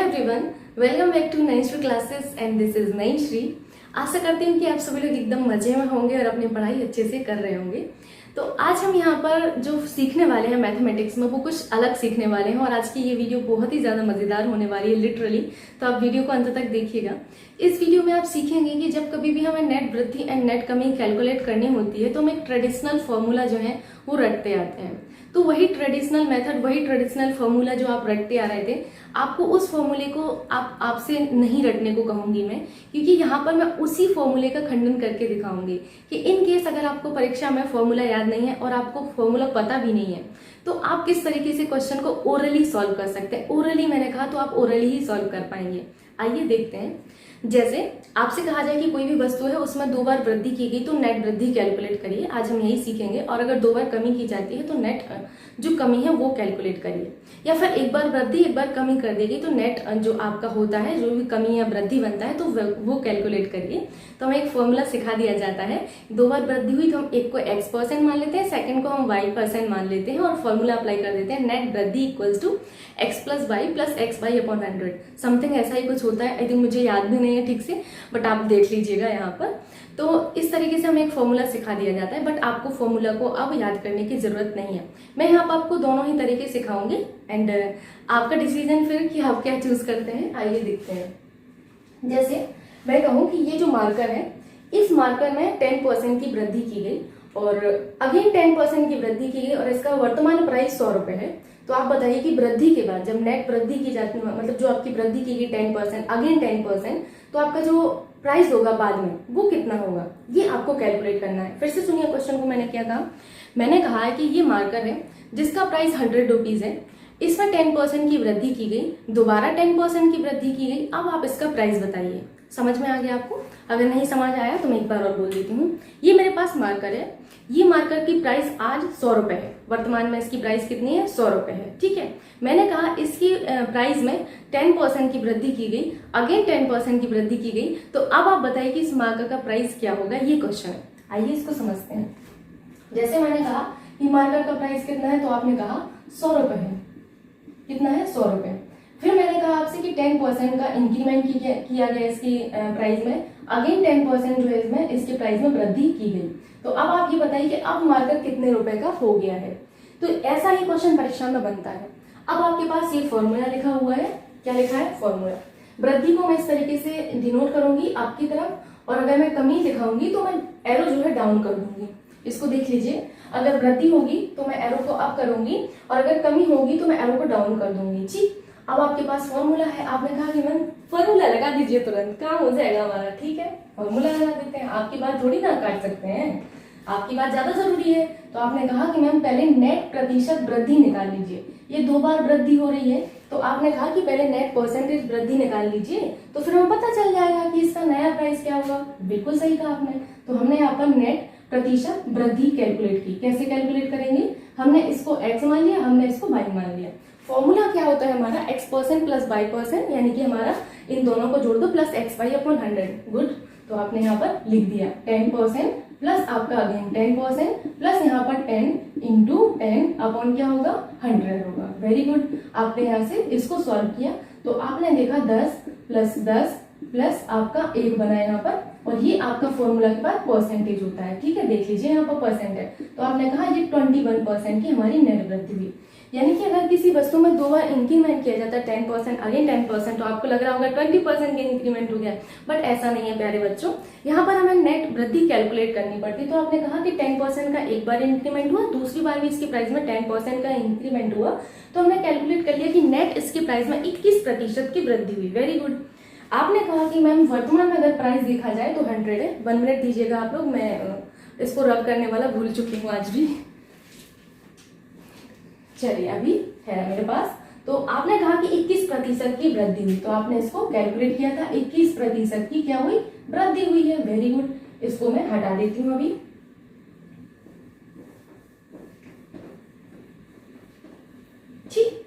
Everyone, welcome back to Nainshree classes and this is Nainshree. आशा करती हूँ कि आप सभी लोग एकदम मजे में होंगे और अपनी पढ़ाई अच्छे से कर रहे होंगे। तो आज हम यहाँ पर जो सीखने वाले हैं मैथमेटिक्स में वो कुछ अलग सीखने वाले हैं और आज की ये वीडियो बहुत ही ज़्यादा मज़ेदार होने वाली है लिटरली। तो आप वीडियो को अंत तक देखिएगा। इस वीडियो में आप सीखेंगे कि जब कभी भी हमें नेट वृद्धि एंड नेट कमी कैलकुलेट करनी होती है तो हम एक ट्रेडिशनल फॉर्मूला जो है वो रटते आते हैं। तो वही ट्रेडिशनल मेथड, वही ट्रेडिशनल फॉर्मूला जो आप रटते आ रहे थे, आपको उस फॉर्मूले को आपसे नहीं रटने को कहूंगी मैं, क्योंकि यहाँ पर मैं उसी फॉर्मूले का खंडन करके दिखाऊंगी कि इन केस अगर आपको परीक्षा में फॉर्मूला याद नहीं है और आपको फॉर्मूला पता भी नहीं है तो आप किस तरीके से क्वेश्चन को ओरली सॉल्व कर सकते हैं। ओरली मैंने कहा तो आप ओरली ही सॉल्व कर पाएंगे। आइए देखते हैं। जैसे आपसे कहा जाए कि कोई भी वस्तु है उसमें 2 बार वृद्धि की गई तो नेट वृद्धि कैलकुलेट करिए। आज हम यही सीखेंगे। और अगर 2 बार कमी की जाती है तो नेट जो कमी है वो कैलकुलेट करिए। या फिर 1 बार वृद्धि 1 बार कमी कर देगी तो नेट जो आपका होता है, जो भी कमी या वृद्धि बनता है तो वो कैलकुलेट करिए। तो हमें एक फॉर्मूला सिखा दिया जाता है। 2 बार वृद्धि हुई तो हम एक को x% मान लेते हैं, सेकंड को हम y% मान लेते हैं और फॉर्मूला अप्लाई कर देते हैं। नेट वृद्धि equals to x + y + xy upon 100। Something ऐसा ही कुछ होता है। आई थिंक मुझे याद भी नहीं है ठीक से, बट आप देख लीजिएगा यहाँ पर। तो इस तरीके से हमें एक फॉर्मूला सिखा दिया जाता है, बट आपको फॉर्मूला को अब याद करने की जरूरत नहीं है। मैं यहाँ पर आपको दोनों ही तरीके सिखाऊंगी एंड आपका डिसीजन फिर कि आप क्या चूज करते हैं। आइए देखते हैं। जैसे मैं कहूँ कि ये जो मार्कर है, इस मार्कर में 10% की वृद्धि की गई और अगेन 10% की वृद्धि की गई और इसका वर्तमान प्राइस 100 रुपए है। तो आप बताइए कि वृद्धि के बाद जब नेट वृद्धि की जाती है, मतलब जो आपकी वृद्धि की गई 10%, अगेन 10%, तो आपका जो प्राइस होगा बाद में वो कितना होगा, ये आपको कैलकुलेट करना है। फिर से सुनिए क्वेश्चन को। मैंने क्या कहा? मैंने कहा है कि ये मार्कर है जिसका प्राइस 100 रुपीज है, इसमें 10% की वृद्धि की गई, दोबारा 10% की वृद्धि की गई। अब आप इसका प्राइस बताइए। समझ में आ गया आपको? अगर नहीं समझ आया तो मैं एक बार और बोल देती हूँ। ये मेरे पास मार्कर है, ये मार्कर की प्राइस आज 100 रुपए है। वर्तमान में इसकी प्राइस कितनी है? 100 रुपए है। ठीक है। मैंने कहा इसकी प्राइस में 10% की वृद्धि की गई, अगेन 10% की वृद्धि की गई। तो अब आप बताइए कि इस मार्कर का प्राइस क्या होगा, ये क्वेश्चन है। आइए इसको समझते हैं। जैसे मैंने कहा कि मार्कर का प्राइस कितना है, तो आपने कहा 100 रुपए है। कितना है? 100 रुपए। फिर मैंने कहा आपसे कि 10% का इंक्रीमेंट किया गया इसकी प्राइस में, अगेन 10% जो है इसमें इसके प्राइस में वृद्धि की गई। तो अब आप ये बताइए कि अब मार्कर कितने रुपए का हो गया है। तो ऐसा ही क्वेश्चन परीक्षा में बनता है। अब आपके पास ये फॉर्मूला लिखा हुआ है। क्या लिखा है? फॉर्मूला। वृद्धि को मैं इस तरीके से डिनोट करूंगी आपकी तरफ, और अगर मैं कमी दिखाऊंगी तो मैं एरो जो है डाउन कर दूंगी। इसको देख लीजिए। अगर वृद्धि होगी तो मैं एरो को अप करूंगी और अगर कमी होगी तो मैं एरो को डाउन कर दूंगी। ठीक। अब आपके पास फॉर्मूला है। आपने कहा कि मैम फॉर्मूला लगा दीजिए, तुरंत काम हो जाएगा हमारा। ठीक है, फॉर्मूला लगा देते हैं। आपकी बात थोड़ी ना काट सकते हैं, आपकी बात ज्यादा जरूरी है। तो आपने कहा कि मैम पहले नेट प्रतिशत वृद्धि निकाल लीजिए। ये 2 बार वृद्धि हो रही है तो आपने कहा कि पहले नेट परसेंटेज वृद्धि निकाल लीजिए, तो फिर हमें पता चल जाएगा कि इसका नया प्राइस क्या होगा। बिल्कुल सही कहा आपने। तो हमने यहाँ पर नेट प्रतिशत वृद्धि कैलकुलेट की। कैसे कैलकुलेट करेंगे? हमने इसको x मान लिया, हमने इसको y मान लिया। फॉर्मूला क्या होता है हमारा? x% + y%, यानी कि हमारा इन दोनों को जोड़ दो प्लस xy अपॉन 100। गुड। तो आपने यहाँ पर लिख दिया 10% प्लस आपका अगेन 10% प्लस यहाँ पर 10 इंटू 10 अपॉन क्या होगा? 100 होगा। Very good. आपने यहाँ से इसको सॉल्व किया तो आपने देखा 10 + 10 प्लस आपका 1 बना यहाँ पर, और ये आपका फॉर्मूला के बाद परसेंटेज होता है। ठीक है, देख लीजिए यहाँ पर परसेंट है। तो आपने कहा ये 21% की हमारी नेट वृद्धि हुई। यानी कि अगर किसी वस्तु में 2 बार इंक्रीमेंट किया जाता है 10% अगेन 10%, तो आपको लग रहा होगा 20% का इंक्रीमेंट हो गया, बट ऐसा नहीं है प्यारे बच्चों। यहाँ पर हमें नेट वृद्धि कैलकुलेट करनी पड़ती। तो आपने कहा कि 10% का एक बार इंक्रीमेंट हुआ, दूसरी बार भी इसकी प्राइस में 10% का इंक्रीमेंट हुआ, तो हमने कैलकुलेट कर लिया कि नेट इसकी प्राइस में 21% की वृद्धि हुई। Very good. आपने कहा कि मैम वर्तमान में अगर प्राइस देखा जाए तो 100 है। 1 मिनट दीजिएगा आप लोग, मैं इसको रब करने वाला भूल चुकी हूँ आज भी। चलिए अभी है मेरे पास। तो आपने कहा कि 21% की वृद्धि हुई, तो आपने इसको कैलकुलेट किया था। 21% की क्या हुई? वृद्धि हुई है। Very good. इसको मैं हटा देती हूँ अभी। ठीक।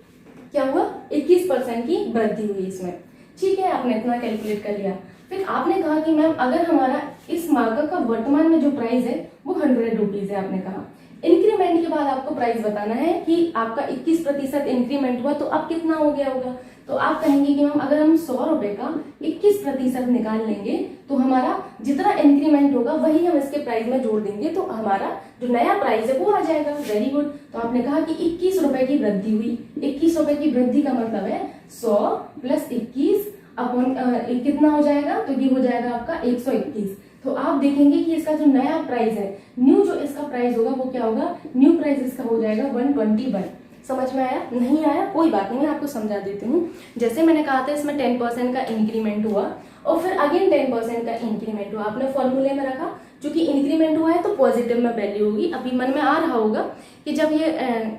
क्या हुआ? 21% की वृद्धि हुई इसमें। ठीक है, आपने इतना कैलकुलेट कर लिया। फिर आपने कहा कि मैम अगर हमारा इस मार्कर का वर्तमान में जो प्राइस है वो 100 रुपीज है, आपने कहा इंक्रीमेंट के बाद आपको प्राइस बताना है कि आपका 21% इंक्रीमेंट हुआ तो अब कितना हो गया होगा। तो आप कहेंगे कि मैम अगर हम 100 रुपए का 21% निकाल लेंगे तो हमारा जितना इंक्रीमेंट होगा वही हम इसके प्राइस में जोड़ देंगे तो हमारा जो नया प्राइस है वो आ जाएगा। Very good. तो आपने कहा कि 21 रुपए की वृद्धि हुई। 21 रुपए की वृद्धि का मतलब है 100 प्लस 21 अपॉन कितना हो जाएगा, तो ये हो जाएगा आपका 121। तो आप देखेंगे कि इसका जो नया प्राइस है, न्यू जो इसका प्राइस होगा वो क्या होगा, न्यू प्राइस इसका हो जाएगा 121। समझ में आया? नहीं आया कोई बात नहीं, मैं आपको समझा देती हूँ। जैसे मैंने कहा था इसमें 10% का इंक्रीमेंट हुआ और फिर अगेन 10% का इंक्रीमेंट हुआ, आपने फॉर्मूले में रखा, क्योंकि इंक्रीमेंट हुआ है तो पॉजिटिव में वैल्यू होगी। अभी मन में आ रहा होगा कि जब ये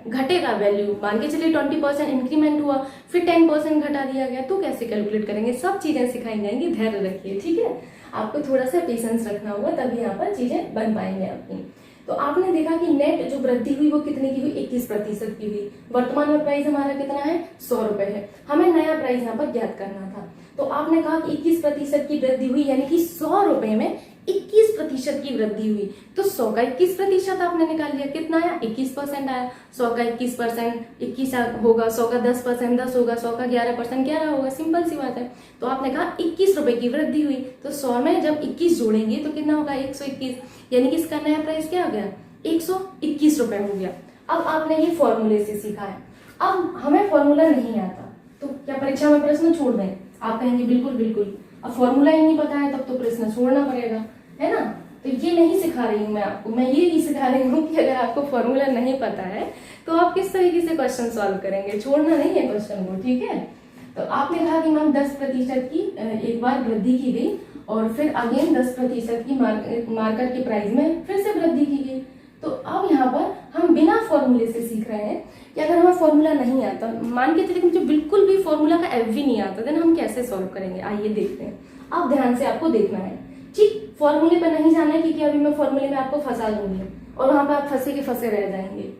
घटेगा वैल्यू, मान के चलिए 20% इंक्रीमेंट हुआ फिर 10% घटा दिया गया तो कैसे कैलकुलेट करेंगे, सब चीजें सिखाई जाएंगी, धैर्य रखिए, ठीक है। आपको थोड़ा सा पेशेंस रखना होगा तभी यहाँ पर चीजें बन पाएंगे आपकी। तो आपने देखा कि नेट जो वृद्धि हुई वो कितने की हुई, 21% की हुई। वर्तमान में प्राइस हमारा कितना है, 100 रुपए है। हमें नया प्राइस यहाँ पर ज्ञात करना था। तो आपने कहा कि 21% की वृद्धि हुई, यानी कि 100 रुपए में 21% की वृद्धि हुई। तो 100 का 21% आपने निकाल लिया, कितना आया, 21% आया। 100 का 21% 21 होगा, 100 का 10% 10 होगा, 100 का 11% 11 होगा, सिंपल सी बात है। तो आपने कहा 21 रुपए की वृद्धि हुई, तो 100 में जब 21 जोड़ेंगे तो कितना होगा, 121, यानी कि इसका नया प्राइस क्या हो गया, 121 रुपए हो गया। अब आपने ये फॉर्मूले से सीखा है। अब हमें फॉर्मूला नहीं आता तो क्या परीक्षा में प्रश्न छोड़ दें? आप कहेंगे बिल्कुल बिल्कुल, अब फॉर्मूला ही नहीं पता है तब तो प्रश्न छोड़ना पड़ेगा, है ना। तो ये नहीं सिखा रही हूँ मैं आपको, मैं ये सिखा रही हूँ कि अगर आपको फॉर्मूला नहीं पता है तो आप किस तरीके से क्वेश्चन सॉल्व करेंगे, छोड़ना नहीं है क्वेश्चन को, ठीक है। तो आपने कहा कि मैम 10% की एक बार वृद्धि की गई और फिर अगेन 10% की मार्कर के प्राइस में फिर से वृद्धि की गई। तो अब यहाँ पर हम बिना फॉर्मूले से सीख रहे हैं कि अगर हमें फॉर्मूला नहीं आता, मान के चलिए मुझे बिल्कुल भी फॉर्मूला का एफ भी नहीं आता, देन हम कैसे सॉल्व करेंगे, आइए देखते हैं। अब ध्यान से आपको देखना है, ठीक, फॉर्मूले पर नहीं जाना है क्योंकि अभी मैं फॉर्मूले में आपको फंसा दूंगी और वहां पर आप फंसे के फंसे रह जाएंगे,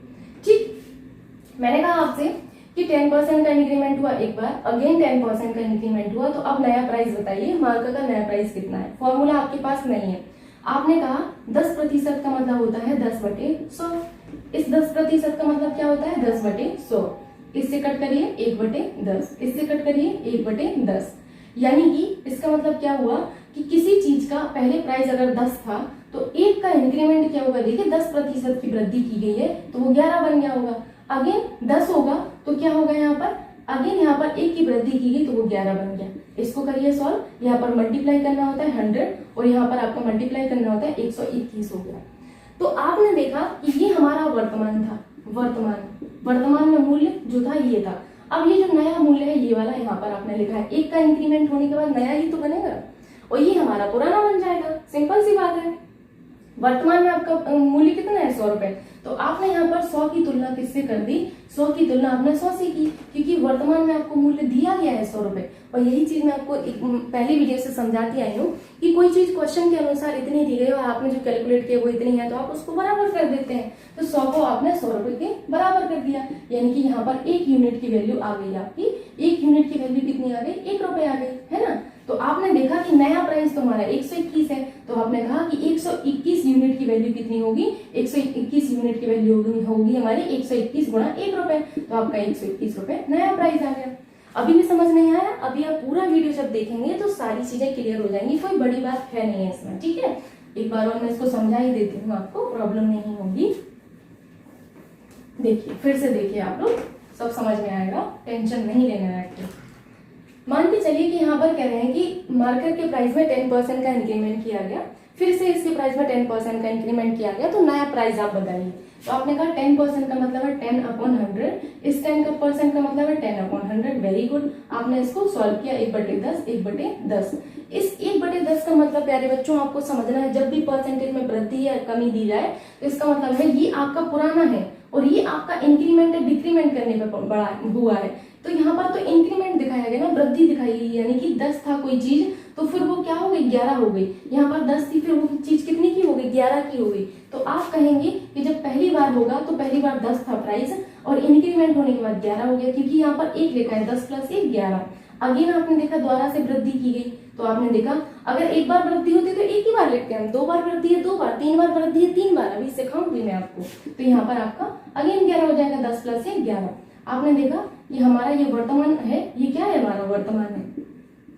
ठीक। मैंने कहा आपसे कि 10% का इंक्रीमेंट हुआ एक बार, अगेन 10% का इंक्रीमेंट हुआ, तो अब नया प्राइस बताइए, मार्कर का नया प्राइस कितना है। फॉर्मूला आपके पास नहीं है। आपने कहा 10% का मतलब होता है 10/100। इस 10% का मतलब क्या होता है, 10/100। इससे कट करिए 1/10, इससे कट करिए 1/10, यानी कि इसका मतलब क्या हुआ कि किसी चीज का पहले प्राइस अगर 10 था तो 1 का इंक्रीमेंट क्या होगा, देखिए 10% की वृद्धि की गई है तो वो 11 बन गया होगा। अगेन 10 होगा तो क्या होगा, यहाँ पर अगेन यहाँ पर 1 की वृद्धि की गई तो वो 11 बन गया। इसको करिए सॉल्व, यहाँ पर मल्टीप्लाई करना होता है 100 और यहाँ पर आपको मल्टीप्लाई करना होता है 121 हो गया। तो आपने देखा कि ये हमारा वर्तमान था, वर्तमान में मूल्य जो था ये था। अब ये जो नया मूल्य है ये वाला यहाँ पर आपने लिखा है, 1 का इंक्रीमेंट होने के बाद नया ही तो बनेगा और ये हमारा पुराना बन जाएगा, सिंपल सी बात है। वर्तमान में आपका मूल्य कितना है, 100 रुपए, तो आपने यहाँ पर 100 की तुलना किससे कर दी, 100 की तुलना आपने 100 से की, क्योंकि वर्तमान में आपको मूल्य दिया गया है 100 रुपए। और यही चीज मैं आपको पहली वीडियो से समझाती आई हूँ कि कोई चीज क्वेश्चन के अनुसार इतनी दी गई और आपने जो कैलकुलेट किया वो इतनी है तो आप उसको बराबर कर देते हैं। तो 100 को आपने 100 रुपए के बराबर कर दिया, यानी कि यहाँ पर 1 यूनिट की वैल्यू आ गई आपकी। 1 यूनिट की वैल्यू कितनी आ गई, 1 रुपए आ गई, है ना। तो आपने देखा कि नया प्राइस तो हमारा 121 है, तो आपने कहा कि 121 यूनिट की वैल्यू कितनी होगी, 121 यूनिट की वैल्यू होगी हमारी 121 गुणा 1 रुपए, तो आपका 121 रुपए नया प्राइस आ गया। अभी भी समझ नहीं आया? अभी आप पूरा वीडियो जब देखेंगे तो सारी चीजें क्लियर हो जाएंगी, कोई बड़ी बात है नहीं है इसमें, ठीक है। एक बार और मैं इसको समझा ही देती हूँ, आपको प्रॉब्लम नहीं होगी। देखिए फिर से देखिए, आप लोग सब समझ में आएगा, टेंशन नहीं लेना है आपको। मान के चलिए कि यहाँ पर कह रहे हैं कि मार्कर के प्राइस में 10% का इंक्रीमेंट किया गया, फिर से इसके प्राइस में 10% का इंक्रीमेंट किया गया, तो नया प्राइस आप बताइए। तो आपने कहा 10% का मतलब है 10/100, इस 10% का मतलब है 10/100। वेरी गुड, आपने इसको सॉल्व किया 1/10, 1/10। इस 1/10 का मतलब प्यारे बच्चों आपको समझना है, जब भी परसेंटेज में वृद्धि या कमी दी जाए तो इसका मतलब है ये आपका पुराना है और ये आपका इंक्रीमेंट है डिक्रीमेंट करने पर बड़ा हुआ है। तो यहाँ पर तो इंक्रीमेंट दिखाया गया ना, वृद्धि दिखाई गई, यानी कि 10 था कोई चीज तो फिर वो क्या हो गई, 11 हो गई। यहाँ पर 10 थी फिर वो चीज कितनी की हो गई, 11 की हो गई। तो आप कहेंगे कि जब पहली बार होगा तो पहली बार 10 था प्राइस और इंक्रीमेंट होने के बाद 11 हो गया, क्योंकि यहाँ पर 1 लिखा है, 10 + 1 11। अगेन आपने देखा द्वारा से वृद्धि की गई, तो आपने देखा अगर एक बार वृद्धि होती है तो एक ही बार लिखते हैं हम, 2 बार वृद्धि है 2 बार, 3 बार वृद्धि है 3 बार, अभी सिखाऊंगी मैं आपको। तो यहाँ पर आपका अगेन 11 हो जाएगा, 10 प्लस 1 11। आपने देखा ये हमारा ये वर्तमान है, ये क्या है हमारा वर्तमान है,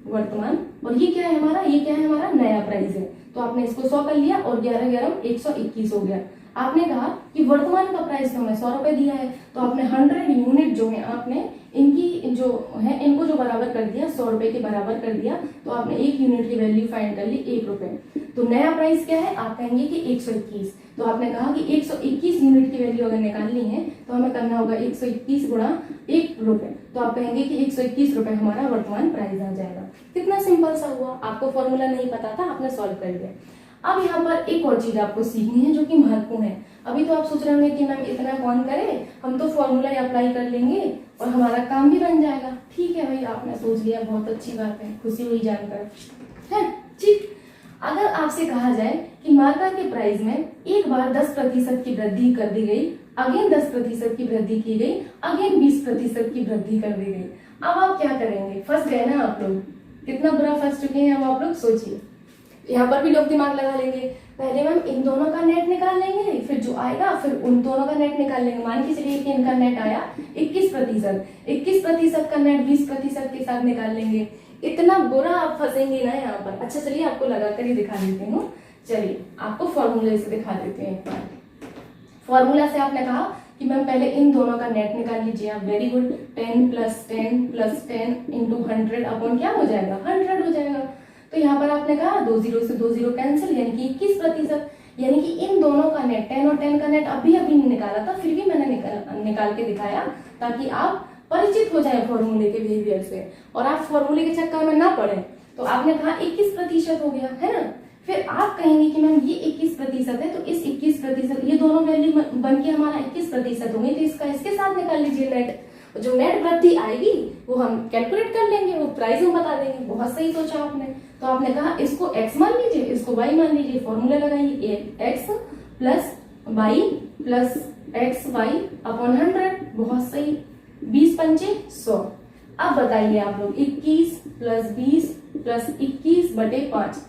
वर्तमान, और ये क्या है हमारा, ये क्या है हमारा नया प्राइस है। तो आपने इसको 100 कर लिया और 11 11 121 हो गया। आपने कहा कि वर्तमान का प्राइस तो हमें 100 रुपए दिया है, तो आपने 100 यूनिट जो है आपने इनकी जो है इनको जो बराबर कर दिया, 100 रुपए के बराबर कर दिया, तो आपने 1 यूनिट की वैल्यू फाइंड कर ली 1 रुपए। तो नया प्राइस क्या है, आप कहेंगे कि 121। तो आपने कहा कि 121 यूनिट की वैल्यू अगर निकालनी है तो हमें करना होगा 121 गुणा 1 रुपए। तो आप कहेंगे कि 121 रुपए हमारा वर्तमान प्राइस आ जाएगा। कितना सिंपल सा हुआ, आपको फॉर्मूला नहीं पता था, आपने सॉल्व कर लिया। अब यहाँ पर एक और चीज आपको सीखनी है जो कि महत्वपूर्ण है। अभी तो आप सोच रहे होंगे कि मैम इतना कौन करे, हम तो फॉर्मूला अप्लाई कर लेंगे और हमारा काम भी बन जाएगा। ठीक है भाई, आपने सोच लिया, बहुत अच्छी बात है, खुशी हुई जानकर है। ठीक, अगर आपसे कहा जाए कि मार्कर के प्राइस में एक बार 10% की वृद्धि कर दी गई, अगेन 10% की वृद्धि की गई, अगेन 20% की वृद्धि कर दी गई, अब आप क्या करेंगे? फंस गए ना आप लोग, कितना बुरा फंस चुके हैं अब आप लोग, सोचिए। यहाँ पर भी लोग दिमाग लगा लेंगे, पहले मैम इन दोनों का नेट निकाल लेंगे, फिर जो आएगा फिर उन दोनों का नेट निकाल लेंगे। मान के चलिए कि इनका नेट आया 21%, 21% का नेट 20% के साथ निकाल लेंगे। इतना बुरा आप फंसेंगे ना यहाँ पर। अच्छा चलिए आपको लगा कर ही दिखा देती हूँ, चलिए आपको फॉर्मूले से दिखा देते हैं एक बार। फॉर्मूला से आपने कहा कि मैम पहले इन दोनों का नेट निकाल लीजिए आप, वेरी गुड। 10 + 10 + 10 इंटू 100 अपॉन क्या हो जाएगा, 100 हो जाएगा। तो यहाँ पर आपने कहा 2 0 से 2 0 कैंसिल, यानी कि 21%। यानी कि इन दोनों का नेट 10 और 10 का नेट अभी अभी निकाला था, फिर भी मैंने निकाल के दिखाया ताकि आप परिचित हो जाए फॉर्मूले के बिहेवियर से और आप फॉर्मूले के चक्कर में ना पड़े। तो आपने कहा 21% हो गया है ना। फिर आप कहेंगे कि मैम ये 21% है, तो इस 21% ये दोनों वैल्यू बन के हमारा 21% होंगे, तो इसका इसके साथ निकाल लीजिए नेट। जो नेट वृद्धि आएगी वो हम कैलकुलेट कर लेंगे, वो प्राइस हम बता देंगे। बहुत सही सोचा आपने। तो आपने कहा इसको x मान लीजिए, इसको y मान लीजिए, फॉर्मूला लगाइए x + y + xy अपॉन 100। बहुत सही, 20 पंचे 100। अब बताइए आप लोग 21 + 20 + 21/5,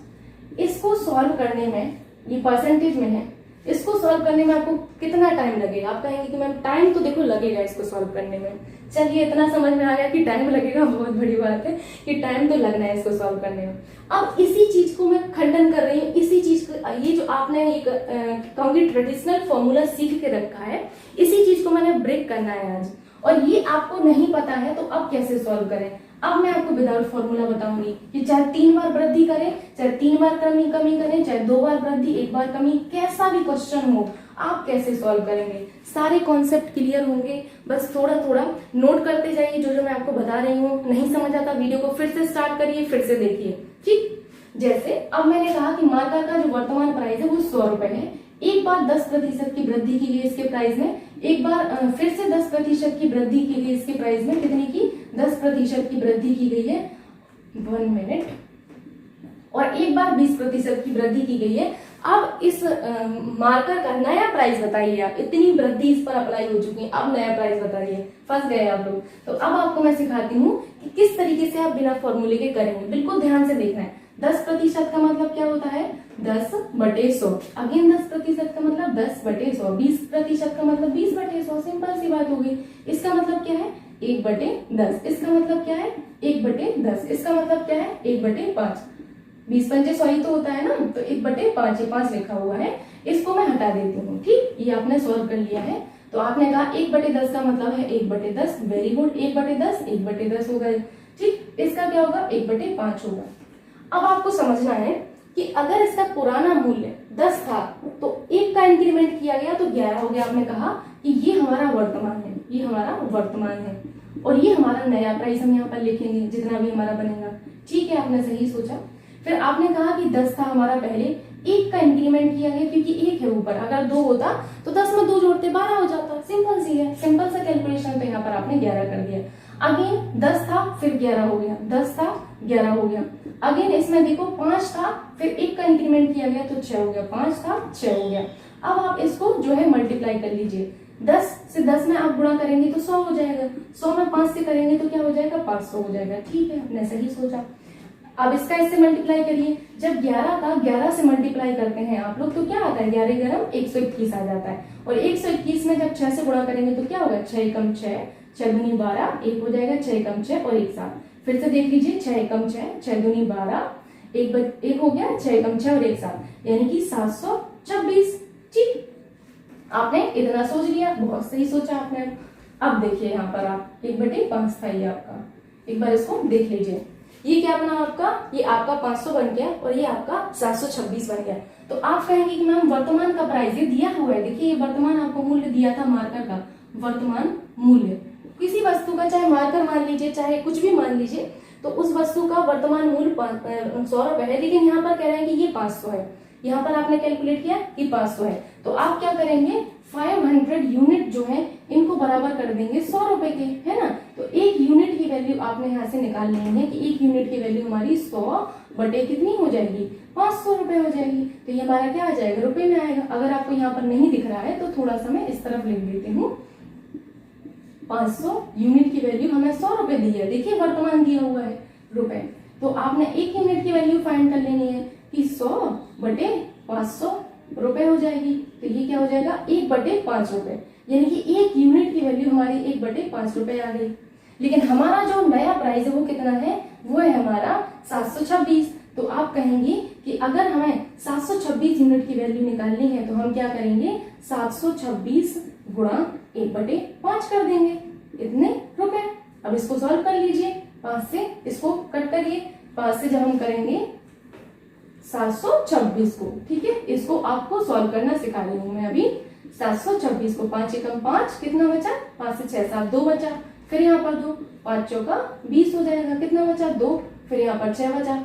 इसको सॉल्व करने में, ये परसेंटेज में है, इसको सॉल्व करने में आपको कितना टाइम लगेगा? आप कहेंगे कि मैम टाइम तो देखो लगेगा इसको सॉल्व करने में। चलिए इतना समझ में आ गया कि टाइम लगेगा, बहुत बड़ी बात है कि टाइम तो लगना है इसको सॉल्व करने में। अब इसी चीज को मैं खंडन कर रही हूँ, इसी चीज को, ये जो आपने एक कहूंगी ट्रेडिशनल फॉर्मूला सीख के रखा है, इसी चीज को मैंने ब्रेक करना है आज। और ये आपको नहीं पता है तो अब कैसे सॉल्व करें? अब मैं आपको विदाउट फॉर्मूला बताऊंगी कि चाहे 3 बार वृद्धि करें, चाहे 3 बार कमी करें, चाहे 2 बार वृद्धि 1 बार कमी, कैसा भी क्वेश्चन हो आप कैसे सॉल्व करेंगे। सारे कॉन्सेप्ट क्लियर होंगे, बस थोड़ा थोड़ा नोट करते जाइए जो जो मैं आपको बता रही हूँ। नहीं समझ आता वीडियो को फिर से स्टार्ट करिए, फिर से देखिए। ठीक, जैसे अब मैंने कहा कि मार्कर का जो वर्तमान प्राइस है वो 100 रुपए है। एक बार 10% की वृद्धि की गई इसके प्राइस में, एक बार फिर से 10% की वृद्धि की गई इसके प्राइस में। कितनी की? 10% की वृद्धि की गई है, 1 मिनट। और एक बार 20% की वृद्धि की गई है। अब इस मार्कर का नया प्राइस बताइए आप, इतनी वृद्धि इस पर अप्लाई हो चुकी है, अब नया प्राइस बताइए। फंस गए आप लोग। तो अब आपको मैं सिखाती हूँ कि किस तरीके से आप बिना फॉर्मूले के करेंगे। बिल्कुल ध्यान से देखना है। 10% का मतलब क्या होता है? 10/100। अगेन 10% का मतलब 10/100। 20% का मतलब 20/100। सिंपल सी बात होगी। इसका मतलब क्या है? 1/10। इसका मतलब क्या है? 1/10। इसका मतलब क्या है? 1/5। 20 पंचे 100 ही तो होता है ना, तो 1/5, ये 5 लिखा हुआ है, इसको मैं हटा देती हूँ। ठीक, ये आपने सोल्व कर लिया है। तो आपने कहा 1/10 का मतलब है 1/10। वेरी गुड, 1/10 1/10 हो गए। ठीक, इसका क्या होगा? 1/5 होगा। अब आपको समझना है कि अगर इसका पुराना मूल्य 10 था तो 1 का इंक्रीमेंट किया गया तो 11 हो गया। आपने कहा कि ये हमारा वर्तमान है, ये हमारा वर्तमान है, और ये हमारा नया प्राइस हम यहाँ पर लिखेंगे जितना भी हमारा बनेगा। ठीक है, आपने सही सोचा। फिर आपने कहा कि 10 था हमारा पहले, 1 का इंक्रीमेंट किया गया क्योंकि 1 है ऊपर, अगर 2 होता तो 10 में 2 जोड़ते 12 हो जाता। सिंपल सी है, सिंपल सा कैलकुलेशन। तो यहाँ पर आपने 11 कर दिया। अगेन 10 था, फिर 11 हो गया, 10 था 11 हो गया। अगेन इसमें देखो 5 था, फिर 1 का इंक्रीमेंट किया गया तो 6 हो गया, 5 था 6 हो गया। अब आप इसको जो है मल्टीप्लाई कर लीजिए। 10 से 10 में आप गुणा करेंगे तो 100 हो जाएगा, 100 में 5 से करेंगे तो क्या हो जाएगा? 500 हो जाएगा। ठीक है, आपने सही सोचा। अब इसका इससे मल्टीप्लाई करिए। जब 11 का 11 से मल्टीप्लाई करते हैं आप लोग तो क्या आता है, 11 11 121 आ जाता है। और 121 में जब 6 से गुणा करेंगे तो क्या होगा, 6 एकम 6, 6 दूनी 12, एक हो जाएगा 6 एकम 6 और 1 7। फिर से देख लीजिए, 6 एकम 6, 6 दूनी 12, एक हो गया 6 एकम 6 और 1 7, यानी कि 726। ठीक, आपने इतना सोच लिया, बहुत सही सोचा आपने। अब देखिए यहाँ पर आप 1/5 था ये आपका, एक बार इसको देख लीजिए। ये क्या बना आपका, ये आपका 500 बन गया और ये आपका 726 बन गया। तो आप कहेंगे कि मैम वर्तमान का प्राइस ये दिया हुआ है, देखिए ये वर्तमान आपको मूल्य दिया था मार्कर का, वर्तमान मूल्य किसी वस्तु का, चाहे मार्कर मान लीजिए चाहे कुछ भी मान लीजिए, तो उस वस्तु का वर्तमान मूल्य 100 रुपए है। लेकिन यहाँ पर कह रहे हैं कि ये 500 है, यहाँ पर आपने कैलकुलेट किया कि 500 है, तो आप क्या करेंगे, 500 यूनिट जो है इनको बराबर कर देंगे 100 रुपए के, है ना। तो एक यूनिट की वैल्यू आपने यहाँ से निकाल लेनी है कि एक यूनिट की वैल्यू हमारी 100 बटे कितनी हो जाएगी, 500 रुपए हो जाएगी। तो ये हमारा क्या आ जाएगा, रुपए में आएगा। अगर आपको यहाँ पर नहीं दिख रहा है तो थोड़ा सा मैं इस तरफ लिख देती हूँ। 500 यूनिट की वैल्यू हमें 100 रुपए दी है, देखिए वर्तमान दिया हुआ है रुपए। तो आपने एक यूनिट की वैल्यू फाइंड कर लेनी है कि 100 बटे 500 रुपए हो जाएगी। तो ये क्या हो जाएगा, 1/5 रुपए, यानी कि एक यूनिट की वैल्यू हमारी 1/5 रुपए आ गई। लेकिन हमारा जो नया प्राइस है वो कितना है, वो है हमारा 726। तो आप कहेंगे कि अगर हमें 726 यूनिट की वैल्यू निकालनी है तो हम क्या करेंगे, 726 गुणा 1/5 कर देंगे, इतने रुपए। अब इसको सॉल्व कर लीजिए, 5 से इसको कट करिए, 5 से जब हम करेंगे 726 को, ठीक है, इसको आपको सॉल्व करना सिखा रही हूँ मैं अभी। 726 को 5 एकम 5, कितना बचा, 5 से 6 7 2 बचा, फिर यहाँ पर 2, 5 चौका 20 हो जाएगा, कितना बचा 2, फिर यहाँ पर 6 बचा,